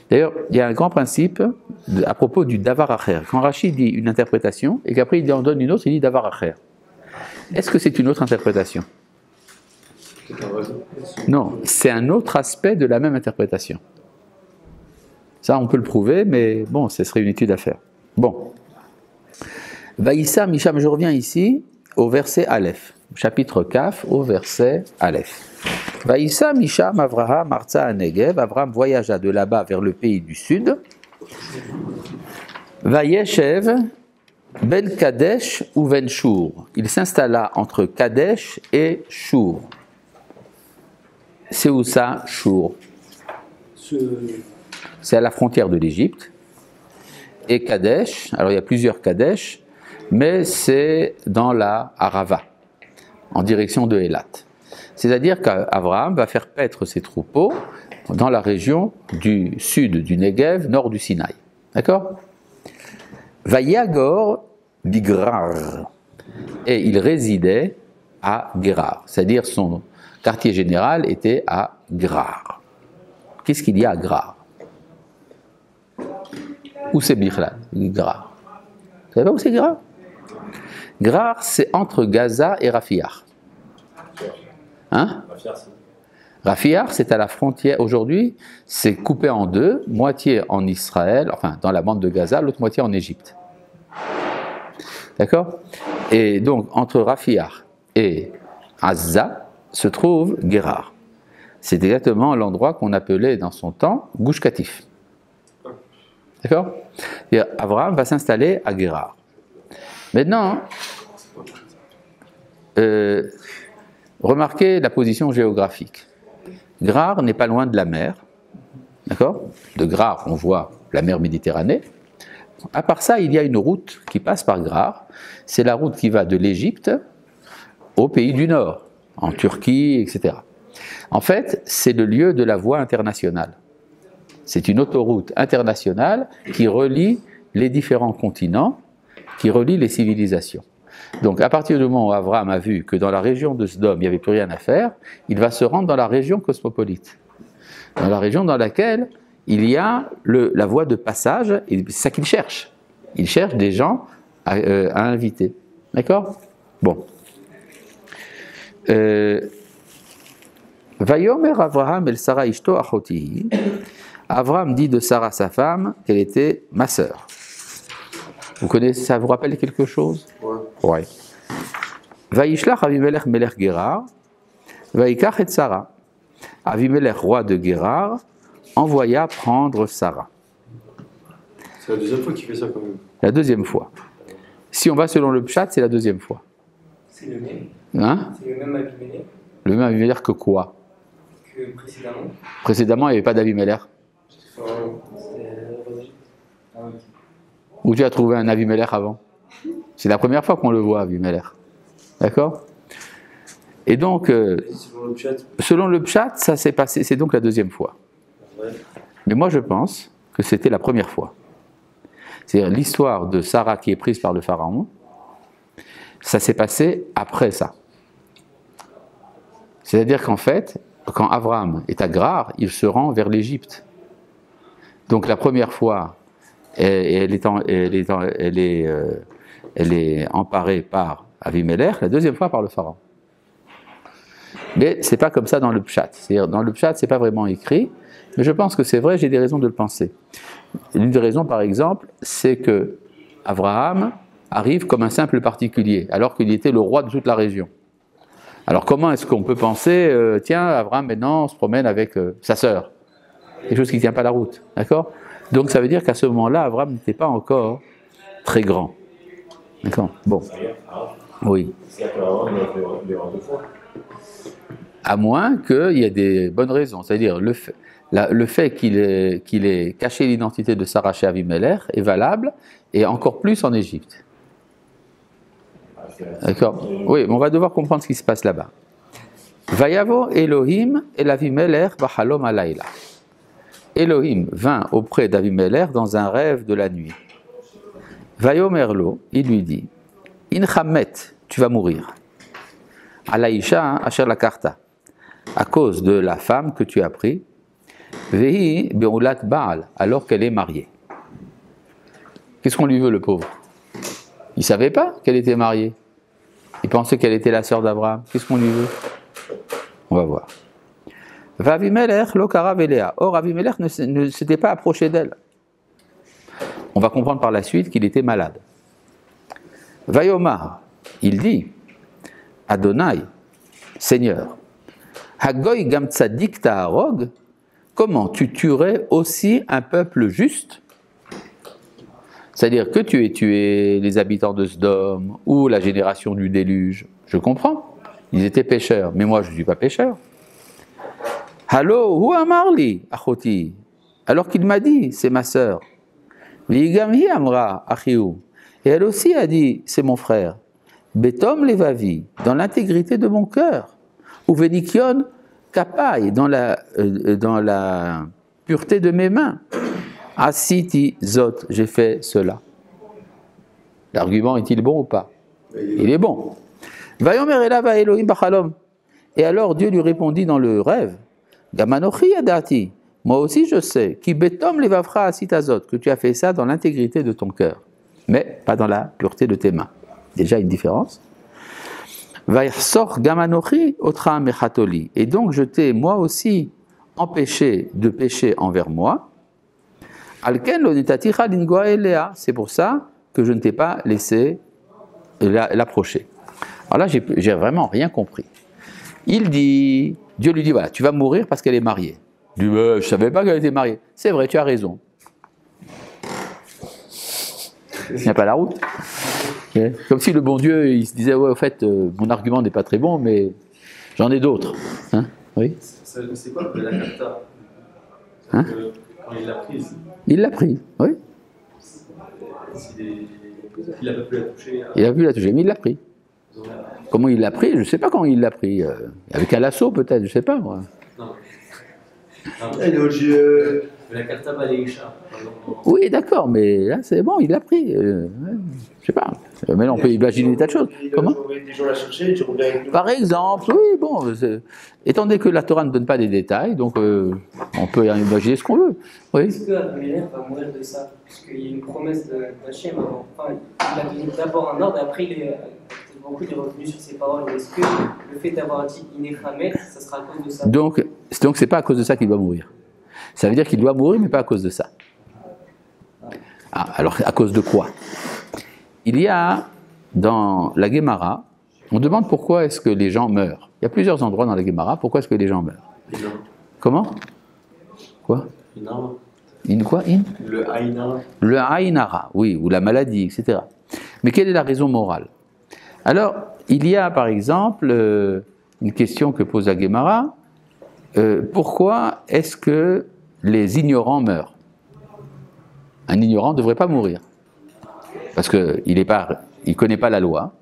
D'ailleurs, il y a un grand principe à propos du davar acher. Quand Rachid dit une interprétation, et qu'après il en donne une autre, il dit davar acher. Est-ce que c'est une autre interprétation? Non, c'est un autre aspect de la même interprétation. Ça, on peut le prouver, mais bon, ce serait une étude à faire. Bon. Vaïssa Misham, je reviens ici au verset Aleph, chapitre Kaf, au verset Aleph. Vaïssa Misham Avraham Arza Anegev, Avraham voyagea de là-bas vers le pays du sud. Vayeshev Ben Kadesh ou Ben Shur. Il s'installa entre Kadesh et Shur. C'est où ça, Shur? C'est à la frontière de l'Égypte. Et Kadesh, alors il y a plusieurs Kadesh, mais c'est dans la Arava, en direction de Élat. C'est-à-dire qu'Abraham va faire paître ses troupeaux dans la région du sud du Negev, nord du Sinaï. D'accord? Vayagor Bigrar. Et il résidait à Gerar, c'est-à-dire son quartier général était à Gerar. Qu'est-ce qu'il y a à Gerar? Où c'est Bichlad, Gerar? Vous savez pas où c'est Gerar? Gerar, c'est entre Gaza et Rafiah. Hein? Rafiah, c'est à la frontière. Aujourd'hui, c'est coupé en deux, moitié en Israël, enfin dans la bande de Gaza, l'autre moitié en Égypte. D'accord? Et donc, entre Rafiah et Azza se trouve Gerar. C'est exactement l'endroit qu'on appelait dans son temps Gush Katif. D'accord? Et Abraham va s'installer à Gerar. Maintenant, remarquez la position géographique. Gerar n'est pas loin de la mer. D'accord? De Gerar, on voit la mer Méditerranée. À part ça, il y a une route qui passe par Gerar. C'est la route qui va de l'Égypte au pays du Nord, en Turquie, etc. En fait, c'est le lieu de la voie internationale. C'est une autoroute internationale qui relie les différents continents, qui relie les civilisations. Donc, à partir du moment où Abraham a vu que dans la région de Sodome, il n'y avait plus rien à faire, il va se rendre dans la région cosmopolite, dans la région dans laquelle il y a la voie de passage, et c'est ça qu'il cherche. Il cherche des gens à inviter. D'accord? Bon. Vayomer Avraham el Sarah ishto achotihi. Avraham dit de Sarah, sa femme, qu'elle était ma sœur. Vous connaissez, ça vous rappelle quelque chose? Ouais. Vaishlach Avimelech melech Gerar, Vaikach et Sarah. Avimelech, roi de Gerar, envoya prendre Sarah. C'est la deuxième fois qu'il fait ça quand même. La deuxième fois. Si on va selon le Pshat, c'est la deuxième fois. C'est le même. Hein? C'est le même Abimelech Le même Avimelech que quoi? que précédemment. Précédemment, il n'y avait pas d'Avimelech. Où tu as trouvé un Avimelech avant? C'est la première fois qu'on le voit, Avimelech. D'accord? Et donc, selon le Pshat, ça s'est passé, c'est donc la deuxième fois. Mais moi, je pense que c'était la première fois. C'est-à-dire l'histoire de Sarah qui est prise par le pharaon, ça s'est passé après ça. C'est-à-dire qu'en fait, quand Abraham est à Gerar, il se rend vers l'Égypte. Donc la première fois, elle est emparée par Avimelech, la deuxième fois par le pharaon. Mais c'est pas comme ça dans le Pshat. C'est-à-dire dans le Pshat, c'est pas vraiment écrit, mais je pense que c'est vrai, j'ai des raisons de le penser. L'une des raisons, par exemple, c'est que Abraham arrive comme un simple particulier, alors qu'il était le roi de toute la région. Alors comment est-ce qu'on peut penser, tiens, Abraham maintenant se promène avec sa sœur? Quelque chose qui ne tient pas la route, d'accord? Donc ça veut dire qu'à ce moment-là, Abraham n'était pas encore très grand. D'accord? Bon. Oui. À moins qu'il y ait des bonnes raisons. C'est-à-dire le fait qu'il ait caché l'identité de Sarah chez Avimelech est valable, et encore plus en Égypte. D'accord? Oui, mais on va devoir comprendre ce qui se passe là-bas. Vayavo Elohim el Avimelech bachalom alayla. Elohim vint auprès d'Avimelech dans un rêve de la nuit. Vayomerlo, il lui dit, Inchamet, tu vas mourir. Alaïcha asher la karta, à cause de la femme que tu as pris. Vehi beulat Baal, alors qu'elle est mariée. Qu'est-ce qu'on lui veut, le pauvre? Il ne savait pas qu'elle était mariée. Il pensait qu'elle était la sœur d'Abraham. Qu'est-ce qu'on lui veut? On va voir. Vavimelech lo kara velea. Or, Avimelech ne s'était pas approché d'elle. On va comprendre par la suite qu'il était malade. Vayomar, il dit, Adonai, Seigneur, Hagoy gam tzadik ta'arog, comment tu tuerais aussi un peuple juste? C'est-à-dire que tu aies tué les habitants de Sodome ou la génération du déluge. Je comprends, ils étaient pécheurs, mais moi je ne suis pas pécheur. Hallo, hu amarli, achoti, alors qu'il m'a dit, c'est ma sœur. Vigamhi amra, achiou, et elle aussi a dit, c'est mon frère. Betom levavi, dans l'intégrité de mon cœur. Ou venikion kapai, dans la pureté de mes mains. Asiti zot, j'ai fait cela. L'argument est-il bon ou pas? Il est bon. Vayomer elava Elohim bachalom. Et alors Dieu lui répondit dans le rêve, Gamanochi adati, moi aussi je sais, qui betom levavra asita zot, que tu as fait ça dans l'intégrité de ton cœur, mais pas dans la pureté de tes mains. Déjà une différence. Vaïrsor gamanochi otra mechatoli. Et donc je t'ai moi aussi empêché de pécher envers moi. Alken lo netaticha lingua elea. C'est pour ça que je ne t'ai pas laissé l'approcher. Alors là, j'ai vraiment rien compris. Dieu lui dit, voilà, tu vas mourir parce qu'elle est mariée. Il dit, je ne savais pas qu'elle était mariée. C'est vrai, tu as raison. Il n'y a pas la route. Okay. Comme si le bon Dieu, il se disait, ouais, au fait, mon argument n'est pas très bon, mais j'en ai d'autres. Hein? Oui. C'est quoi la karta? Hein? Quand il l'a prise. Il l'a pris, oui. Il n'a pas pu la toucher. Il a pu la toucher, mais il l'a pris. Comment il l'a pris? Je ne sais pas comment il l'a pris. Avec un lasso peut-être, je ne sais pas moi. Non. La karta Baleisha. Oui, d'accord, mais là c'est bon, il l'a pris. Je ne sais pas. Mais là, on peut imaginer des tas de choses. Comment? Des gens la chercher, tu reviens avec nous. Par exemple, oui, bon, étant donné que la Torah ne donne pas des détails, donc on peut imaginer ce qu'on veut. Oui. Est-ce que Abimelech va mourir de ça? Parce qu'il y a une promesse d'Hachem avant. Enfin, il a donné d'abord un ordre, et après il est beaucoup est revenu sur ces paroles. Est-ce que le fait d'avoir dit Inéchamet, ça sera à cause de ça? Donc c'est pas à cause de ça qu'il doit mourir. Ça veut dire qu'il doit mourir, mais pas à cause de ça. Ah, alors à cause de quoi? Il y a dans la Guémara, on demande pourquoi est-ce que les gens meurent. Il y a plusieurs endroits dans la Guémara, pourquoi est-ce que les gens meurent? Comment? Quoi? In quoi? In? Le Aïna. Le Aïnara, oui, ou la maladie, etc. Mais quelle est la raison morale? Alors, il y a par exemple une question que pose la Guémara, pourquoi est-ce que les ignorants meurent? Un ignorant ne devrait pas mourir, parce qu'il ne connaît pas la loi,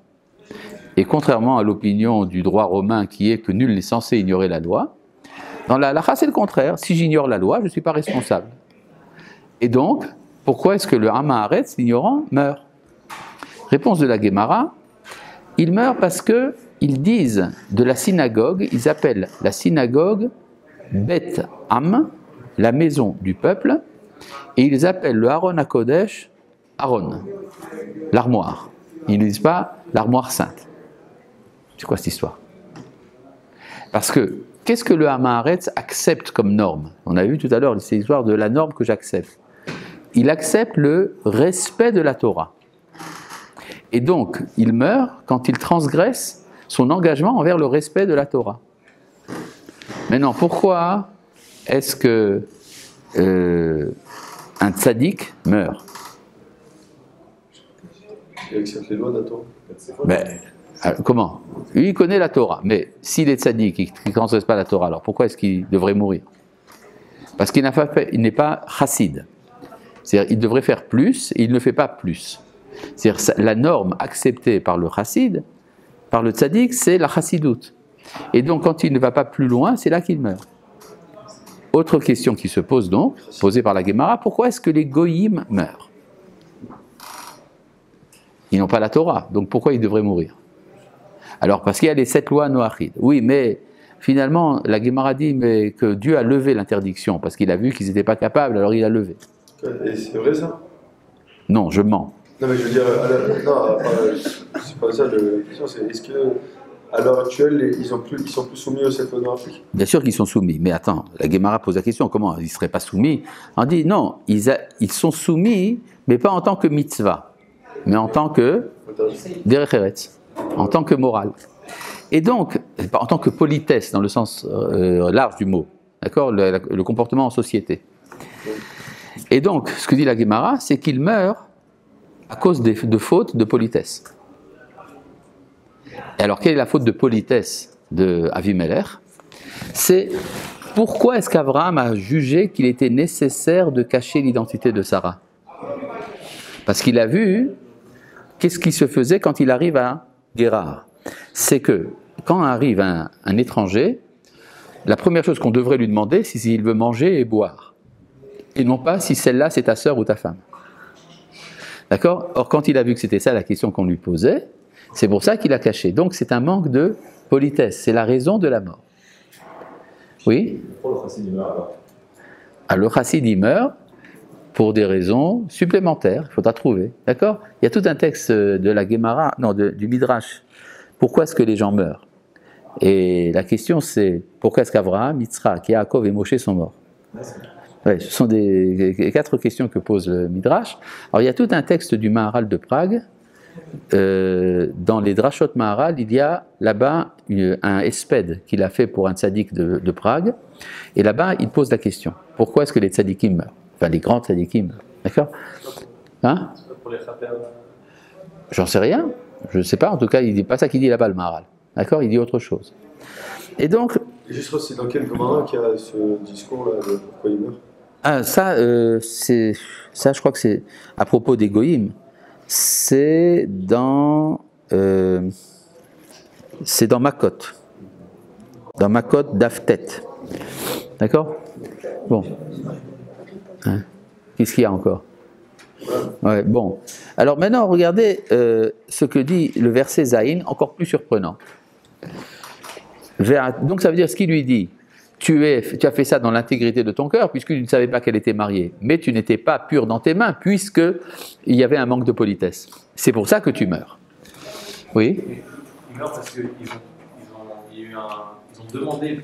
et contrairement à l'opinion du droit romain qui est que nul n'est censé ignorer la loi, dans la halakha c'est le contraire, si j'ignore la loi, je ne suis pas responsable. Et donc, pourquoi est-ce que le Hamaharetz, l'ignorant, meurt? Réponse de la Guémara, il meurt parce qu'ils disent de la synagogue, ils appellent la synagogue Bet Am, la maison du peuple, et ils appellent le Haron HaKodesh Haron, l'armoire. Ils ne disent pas l'armoire sainte. C'est quoi cette histoire? Parce que, qu'est-ce que le Hamaharetz accepte comme norme? On a vu tout à l'heure, c'est l'histoire de la norme que j'accepte. Il accepte le respect de la Torah. Et donc, il meurt quand il transgresse son engagement envers le respect de la Torah. Maintenant, pourquoi est-ce que un tzaddik meurt? Il accepte les lois de la Torah. Ben, comment? Lui, il connaît la Torah, mais s'il est tzaddik et qu'il ne transgresse pas la Torah, alors pourquoi est-ce qu'il devrait mourir? Parce qu'il n'est pas chassid. C'est-à-dire il devrait faire plus et il ne fait pas plus. C'est-à-dire la norme acceptée par le chassid, par le tzaddik, c'est la chassidoute. Et donc quand il ne va pas plus loin, c'est là qu'il meurt. Autre question qui se pose donc, posée par la Guémara, pourquoi est-ce que les goïms meurent? Ils n'ont pas la Torah, donc pourquoi ils devraient mourir? Alors parce qu'il y a les 7 lois noachides. Oui, mais finalement, la Guémara dit mais que Dieu a levé l'interdiction, parce qu'il a vu qu'ils n'étaient pas capables, alors il a levé. Et c'est vrai ça? Non, je mens. Non mais je veux dire, c'est pas ça, la question c'est est-ce que à l'heure actuelle ils sont plus soumis aux 7 lois noachides? Bien sûr qu'ils sont soumis, mais attends, la Guémara pose la question, comment ils ne seraient pas soumis? On dit non, ils sont soumis, mais pas en tant que mitzvah, mais en tant que derech eretz, en tant que morale. Et donc, en tant que politesse, dans le sens large du mot, d'accord, le comportement en société. Et donc, ce que dit la Guémara, c'est qu'il meurt à cause de fautes de politesse. Et alors, quelle est la faute de politesse de Avimelech? C'est pourquoi est-ce qu'Abraham a jugé qu'il était nécessaire de cacher l'identité de Sarah? Parce qu'il a vu qu'est-ce qui se faisait quand il arrive à Guérar. C'est que quand arrive un étranger, la première chose qu'on devrait lui demander, c'est s'il veut manger et boire. Et non pas si celle-là c'est ta sœur ou ta femme. D'accord? Or, quand il a vu que c'était ça la question qu'on lui posait, c'est pour ça qu'il a caché. Donc, c'est un manque de politesse. C'est la raison de la mort. Oui? Pourquoi le chassid il meurt alors? Ah, le chassid il meurt pour des raisons supplémentaires. Il faudra trouver. D'accord? Il y a tout un texte de la Guémara, non, du Midrash. Pourquoi est-ce que les gens meurent? Et la question c'est pourquoi est-ce qu'Abraham, Yitzhak, Yaakov et Moshe sont morts? Ouais, ce sont des 4 questions que pose le Midrash. Alors il y a tout un texte du Maharal de Prague. Dans les Drashot Maharal, il y a là-bas un espède qu'il a fait pour un tzaddik de Prague. Et là-bas, il pose la question pourquoi est-ce que les tzaddikim meurent? Enfin, les grands tzaddikim meurent. D'accord? Hein? Pour les rappels. J'en sais rien. Je ne sais pas. En tout cas, il dit pas ça qu'il dit là-bas, le Maharal. D'accord? Il dit autre chose. Et donc. Et juste, c'est dans quel Gemara qu'il y a ce discours-là de pourquoi il meurt? Ah, ça, je crois que c'est à propos des goïms. C'est dans Makot. Dans Makot d'Aftet. D'accord? Bon. Hein? Qu'est-ce qu'il y a encore? Ouais, bon. Alors maintenant, regardez ce que dit le verset Zayin, encore plus surprenant. Donc ça veut dire ce qu'il lui dit. Tu as fait ça dans l'intégrité de ton cœur, puisque tu ne savais pas qu'elle était mariée. Mais tu n'étais pas pur dans tes mains, puisqu'il y avait un manque de politesse. C'est pour ça que tu meurs. Oui. Il meurt parce qu'ils ont demandé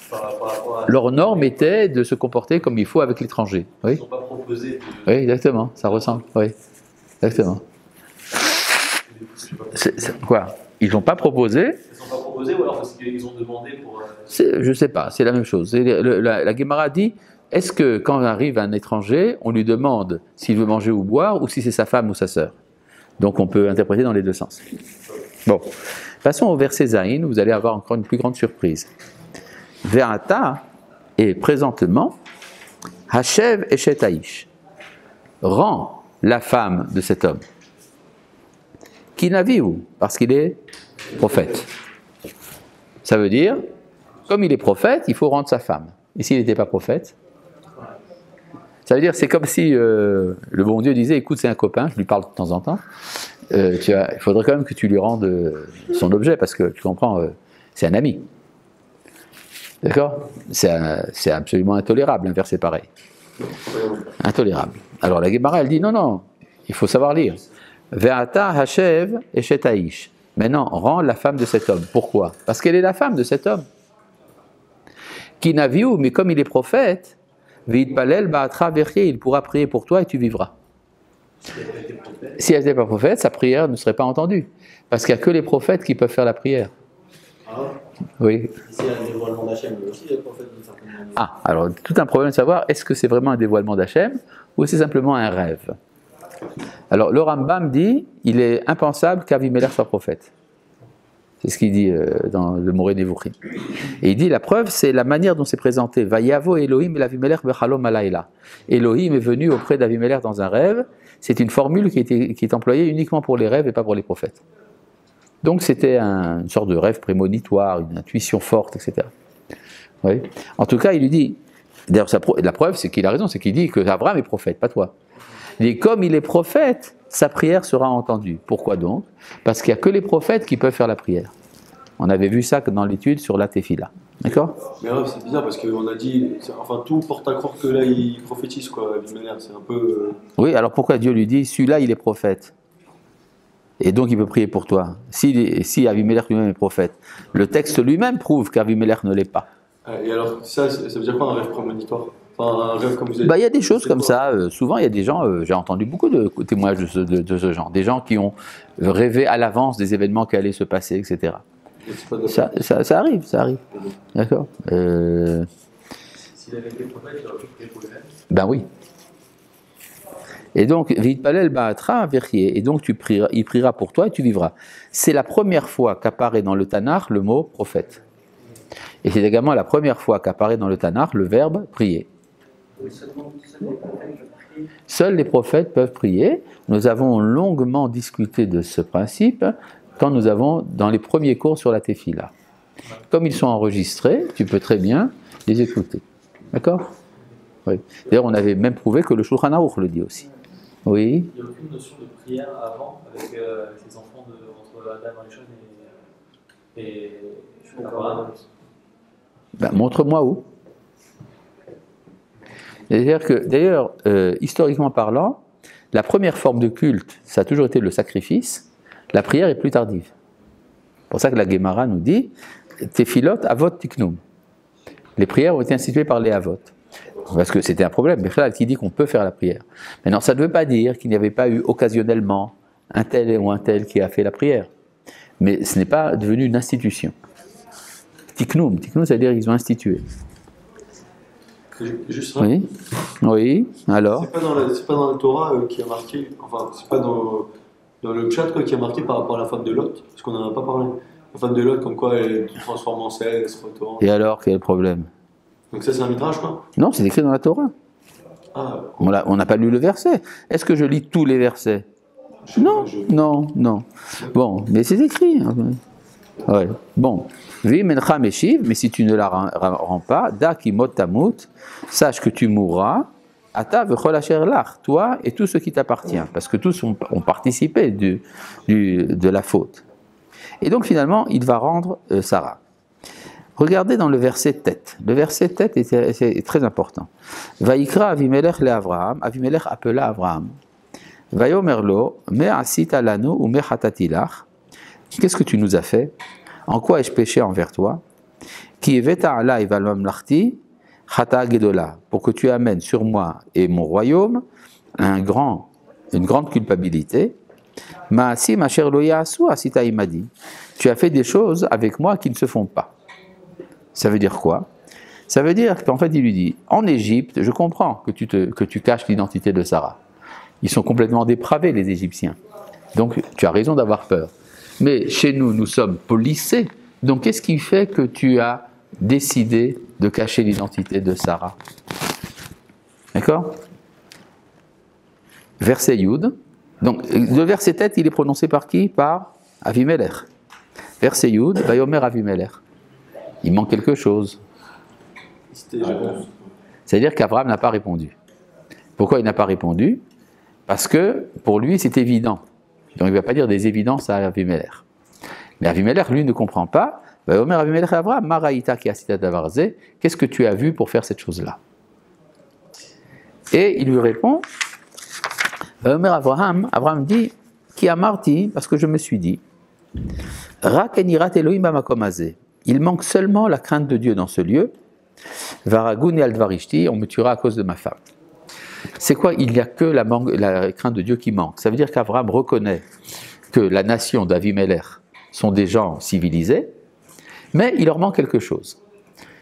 par rapport à. Leur norme était de se comporter comme il faut avec l'étranger. Ils Oui, n'ont pas proposé de. oui, exactement, ça ressemble. Oui, exactement. Quoi? Ils n'ont pas proposé? Ils n'ont pas proposé ou alors parce qu'ils ont demandé pour. Je ne sais pas, c'est la même chose. La Guémara dit, est-ce que quand arrive un étranger, on lui demande s'il veut manger ou boire, ou si c'est sa femme ou sa sœur? Donc on peut interpréter dans les deux sens. Bon, passons au verset Zayin, vous allez avoir encore une plus grande surprise. Ve'ata, et présentement, Hashev Eshet Aish, rend la femme de cet homme. Qui n'a vu où? Parce qu'il est prophète. Ça veut dire, comme il est prophète, il faut rendre sa femme. Et s'il n'était pas prophète? Ça veut dire, c'est comme si le bon Dieu disait, écoute, c'est un copain, je lui parle de temps en temps, il faudrait quand même que tu lui rendes son objet, parce que tu comprends, c'est un ami. D'accord? C'est absolument intolérable, un verset pareil. Intolérable. Alors la Guémara, elle dit, non, il faut savoir lire. Ve'ata Hashev Eshet Aish. Maintenant, rend la femme de cet homme. Pourquoi? Parce qu'elle est la femme de cet homme. Qui n'a vu, mais comme il est prophète, Ve'itpalel ba'atra verrier, il pourra prier pour toi et tu vivras. Si elle n'était pas prophète, sa prière ne serait pas entendue. Parce qu'il n'y a que les prophètes qui peuvent faire la prière. Oui. Ici, il y a un dévoilement d'Hachem, mais aussi les prophètes d'une certaine manière. Ah, alors tout un problème de savoir, est-ce que c'est vraiment un dévoilement d'Hachem ou c'est simplement un rêve? Alors le Rambam dit, il est impensable qu'Avimelech soit prophète. C'est ce qu'il dit dans le Moré Nevuchim. Et il dit, la preuve, c'est la manière dont c'est présenté. Vayavo Elohim el Avimelech bechalom halayla. Elohim est venu auprès d'Avimelech dans un rêve. C'est une formule qui est employée uniquement pour les rêves et pas pour les prophètes. Donc c'était une sorte de rêve prémonitoire, une intuition forte, etc. Oui. En tout cas, il lui dit, d'ailleurs la preuve, c'est qu'il a raison, c'est qu'il dit que Abraham est prophète, pas toi. Il dit, comme il est prophète, sa prière sera entendue. Pourquoi donc? Parce qu'il n'y a que les prophètes qui peuvent faire la prière. On avait vu ça dans l'étude sur la Tefila. D'accord? Mais c'est bizarre parce qu'on a dit, enfin tout porte à croire que là il prophétise quoi, d'une manière, c'est un peu. Oui, alors pourquoi Dieu lui dit, celui-là il est prophète? Et donc il peut prier pour toi. Si Avimelech lui-même est prophète, le texte lui-même prouve qu'Avimelech ne l'est pas. Et alors ça veut dire quoi un rêve prémonitoire? Enfin un rêve comme vous avez Il y a des choses comme ça. Souvent il y a des gens, j'ai entendu beaucoup de témoignages de ce genre, des gens qui ont rêvé à l'avance des événements qui allaient se passer, etc. Ça arrive. D'accord. S'il avait été prophète, il aurait pu prier pour lui-même. Ben oui. Et donc, Vitpalel Ba'atra Verrier, et donc il priera pour toi et tu vivras. C'est la première fois qu'apparaît dans le Tanakh le mot prophète. Et c'est également la première fois qu'apparaît dans le Tanakh le verbe prier. Seuls les prophètes peuvent prier. Nous avons longuement discuté de ce principe quand nous avons dans les premiers cours sur la Tefila. Comme ils sont enregistrés, tu peux très bien les écouter. D'accord? Oui. D'ailleurs, on avait même prouvé que le Shulchan Aruch le dit aussi. Oui. Il n'y a aucune notion de prière avant avec les enfants entre Adam Rishon et Abraham. Ben, montre-moi où. C'est-à-dire que, d'ailleurs, historiquement parlant, la première forme de culte, ça a toujours été le sacrifice. La prière est plus tardive. C'est pour ça que la Guémara nous dit Tefilot avot tiknum. Les prières ont été instituées par les avot. Parce que c'était un problème. Mais qui dit qu'on peut faire la prière. Maintenant, ça ne veut pas dire qu'il n'y avait pas eu occasionnellement un tel ou un tel qui a fait la prière. Mais ce n'est pas devenu une institution. Tiknum, c'est-à-dire qu'ils ont institué. Juste ça. Oui. Alors. C'est pas dans la Torah qui a marqué. Enfin, c'est pas dans le chat qui a marqué par rapport à la femme de Lot, parce qu'on n'en a pas parlé. La femme de Lot, comme quoi elle se transforme en sel, elle se retourne. Et alors, quel est le problème? Donc ça, c'est un midrash, quoi? Non, c'est écrit dans la Torah. Ah. On n'a pas lu le verset. Est-ce que je lis tous les versets? Non. Bon, mais c'est écrit. Ouais. Bon. Vimencha meshiv, mais si tu ne la rends pas, da ki mot tamut, sache que tu mourras. Ata v'chol asher lach, toi et tout ce qui t'appartient, parce que tous ont participé de la faute. Et donc finalement, il va rendre Sarah. Regardez dans le verset tête. Le verset tête est très important. Vaïkra Avimelech le Avraham. Avimelech appela Avraham. Vayomerlo, me asita lanu ou me hatatilach. qu'est-ce que tu nous as fait? En quoi ai-je péché envers toi? Qui eveta alai val mamlachti chata gedola, pour que tu amènes sur moi et mon royaume une grande culpabilité. Ma'asim asher lo ya'asu asita imadi. Tu as fait des choses avec moi qui ne se font pas. Ça veut dire quoi? Ça veut dire qu'en fait, il lui dit, en Égypte, je comprends que tu caches l'identité de Sarah. Ils sont complètement dépravés, les Égyptiens. Donc, tu as raison d'avoir peur. Mais chez nous, nous sommes policés. Donc, qu'est-ce qui fait que tu as décidé de cacher l'identité de Sarah? D'accord? Verset Yud. Donc, le verset tête, il est prononcé par qui? Par Avimelech. Verset Yud, Vayomer Avimelech. Il manque quelque chose. C'est-à-dire qu'Abraham n'a pas répondu. Pourquoi il n'a pas répondu? Parce que pour lui, c'est évident. Donc il ne va pas dire des évidences à Avimelech. Mais Avimelech, lui, ne comprend pas. Vayomer Avimelech Abraham, Maraïta ki asita davar ze. Qu'est-ce que tu as vu pour faire cette chose-là? Et il lui répond, Vayomer Abraham dit, Ki amarti, parce que je me suis dit, Rak enirat Elohim bamakom hazeh. Il manque seulement la crainte de Dieu dans ce lieu. Varagun et Aldvarishti, on me tuera à cause de ma femme. C'est quoi? Il n'y a que la crainte de Dieu qui manque. Ça veut dire qu'Abraham reconnaît que la nation d'Avimelech sont des gens civilisés, mais il leur manque quelque chose.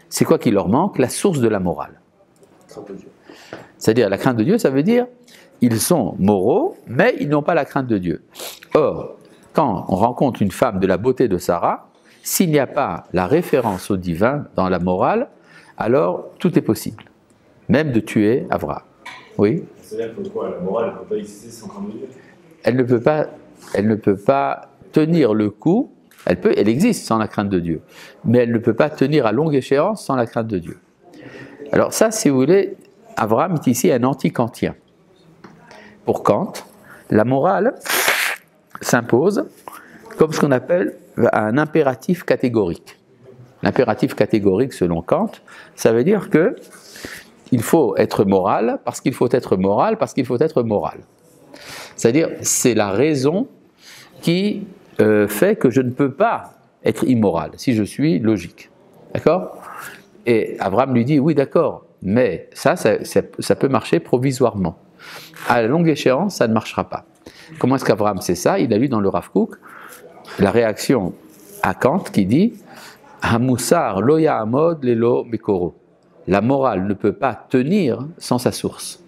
C'est quoi qui leur manque? La source de la morale. C'est-à-dire la crainte de Dieu, ça veut dire ils sont moraux, mais ils n'ont pas la crainte de Dieu. Or, quand on rencontre une femme de la beauté de Sarah, s'il n'y a pas la référence au divin dans la morale, alors tout est possible, même de tuer Abraham. Oui. C'est-à-dire que quoi, la morale ne peut pas exister sans crainte de Dieu? Elle ne peut pas tenir le coup. Elle existe sans la crainte de Dieu, mais elle ne peut pas tenir à longue échéance sans la crainte de Dieu. Alors ça, si vous voulez, Abraham est ici un anti-kantien. Pour Kant, la morale s'impose comme ce qu'on appelle un impératif catégorique. L'impératif catégorique, selon Kant, ça veut dire que il faut être moral parce qu'il faut être moral parce qu'il faut être moral. C'est-à-dire, c'est la raison qui fait que je ne peux pas être immoral si je suis logique. D'accord? Et Abraham lui dit, oui, d'accord, mais ça peut marcher provisoirement. À la longue échéance, ça ne marchera pas. Comment est-ce qu'Abraham sait ça? Il a lu dans le Rav Kook la réaction à Kant qui dit Hamusar lo ya'amod lelo mekoro. La morale ne peut pas tenir sans sa source.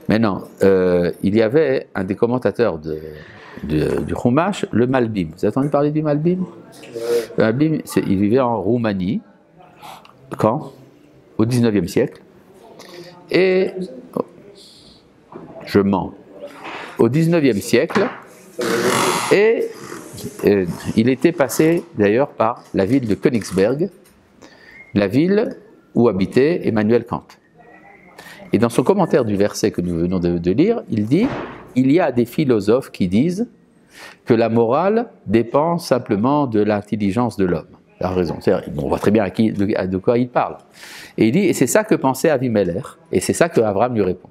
Maintenant, il y avait un des commentateurs du Chumash, le Malbim. Vous avez entendu parler du Malbim? Le Malbim, il vivait en Roumanie. Quand? Au 19e siècle. Et je mens. Au 19e siècle. Et il était passé d'ailleurs par la ville de Königsberg, la ville où habitait Emmanuel Kant. Et dans son commentaire du verset que nous venons de lire, il dit « Il y a des philosophes qui disent que la morale dépend simplement de l'intelligence de l'homme. » Il a raison, on voit très bien de quoi il parle. Et il dit « Et c'est ça que pensait Avimelech, et c'est ça que Abraham lui répond. »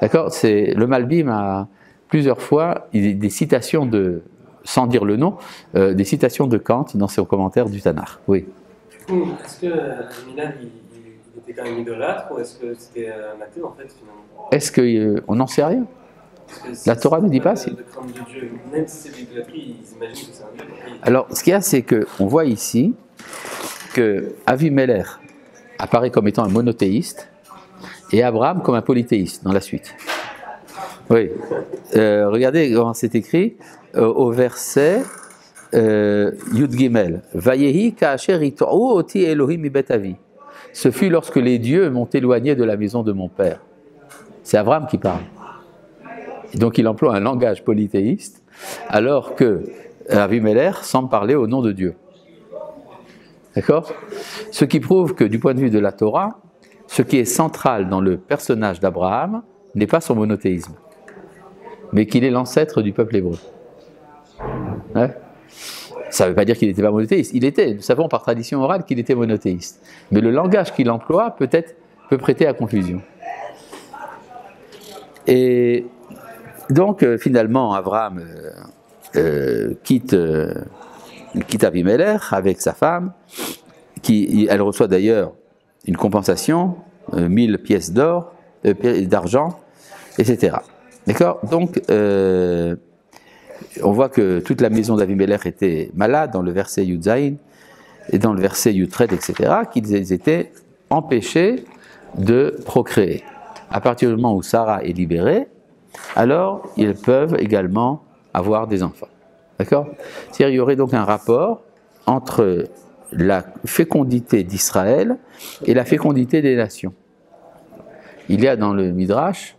D'accord? Le Malbim a plusieurs fois des citations sans dire le nom, des citations de Kant dans ses commentaires du Tanakh. Oui. Du coup, est-ce que Milan, il était quand même idolâtre ou est-ce que c'était un athée en fait finalement? Est-ce qu'on n'en sait rien? La Torah ne dit pas si. De crainte de Dieu, même si c'est de l'idolâtrie, ils imaginent que c'est un Dieu. Alors, ce qu'il y a, c'est qu'on voit ici que Avimelech apparaît comme étant un monothéiste et Abraham comme un polythéiste dans la suite. Oui. Regardez comment c'est écrit au verset Yud Gimel. Vayehi ka'asher it'u oti Elohim mibet avi. Ce fut lorsque les dieux m'ont éloigné de la maison de mon père. C'est Abraham qui parle. Et donc il emploie un langage polythéiste, alors que Avimelech semble parler au nom de Dieu. D'accord? Ce qui prouve que du point de vue de la Torah, ce qui est central dans le personnage d'Abraham n'est pas son monothéisme, mais qu'il est l'ancêtre du peuple hébreu. Ouais. Ça ne veut pas dire qu'il n'était pas monothéiste. Il était, nous savons par tradition orale qu'il était monothéiste. Mais le langage qu'il emploie peut prêter à confusion. Et donc, finalement, Abraham quitte Avimelech avec sa femme, elle reçoit d'ailleurs une compensation, 1000 pièces d'or, d'argent, etc. D'accord? Donc, on voit que toute la maison d'Avimelech était malade dans le verset Yudzaïn et dans le verset Yutret, etc., qu'ils étaient empêchés de procréer. À partir du moment où Sarah est libérée, alors ils peuvent également avoir des enfants. D'accord? C'est-à-dire qu'il y aurait donc un rapport entre la fécondité d'Israël et la fécondité des nations. Il y a dans le Midrash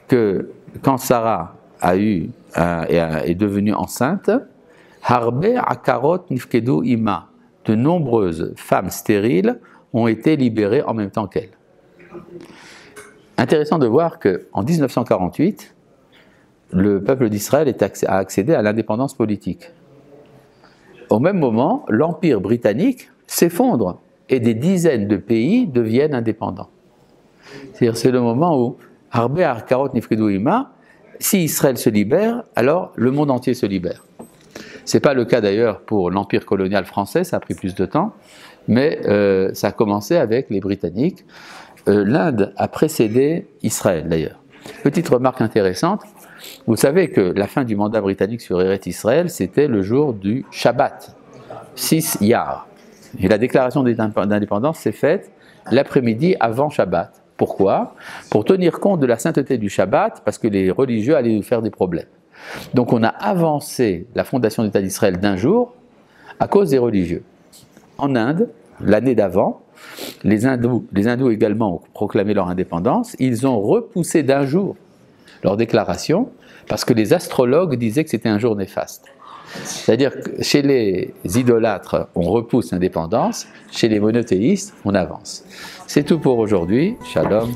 que quand Sarah est devenue enceinte, Harbe akarot nifkedu ima, de nombreuses femmes stériles ont été libérées en même temps qu'elle. Intéressant de voir qu'en 1948, le peuple d'Israël a accédé à l'indépendance politique. Au même moment, l'Empire britannique s'effondre et des dizaines de pays deviennent indépendants. C'est-à-dire c'est le moment où Harbe akarot nifkedu ima, si Israël se libère, alors le monde entier se libère. Ce n'est pas le cas d'ailleurs pour l'Empire colonial français, ça a pris plus de temps, mais ça a commencé avec les Britanniques. L'Inde a précédé Israël d'ailleurs. Petite remarque intéressante, vous savez que la fin du mandat britannique sur Eretz Israël, c'était le jour du Shabbat, 6 Iyar. Et la déclaration d'indépendance s'est faite l'après-midi avant Shabbat. Pourquoi? Pour tenir compte de la sainteté du Shabbat, parce que les religieux allaient nous faire des problèmes. Donc on a avancé la fondation de l'État d'Israël d'un jour à cause des religieux. En Inde, l'année d'avant, les hindous également ont proclamé leur indépendance, ils ont repoussé d'un jour leur déclaration parce que les astrologues disaient que c'était un jour néfaste. C'est-à-dire que chez les idolâtres, on repousse l'indépendance, chez les monothéistes, on avance. C'est tout pour aujourd'hui. Shalom.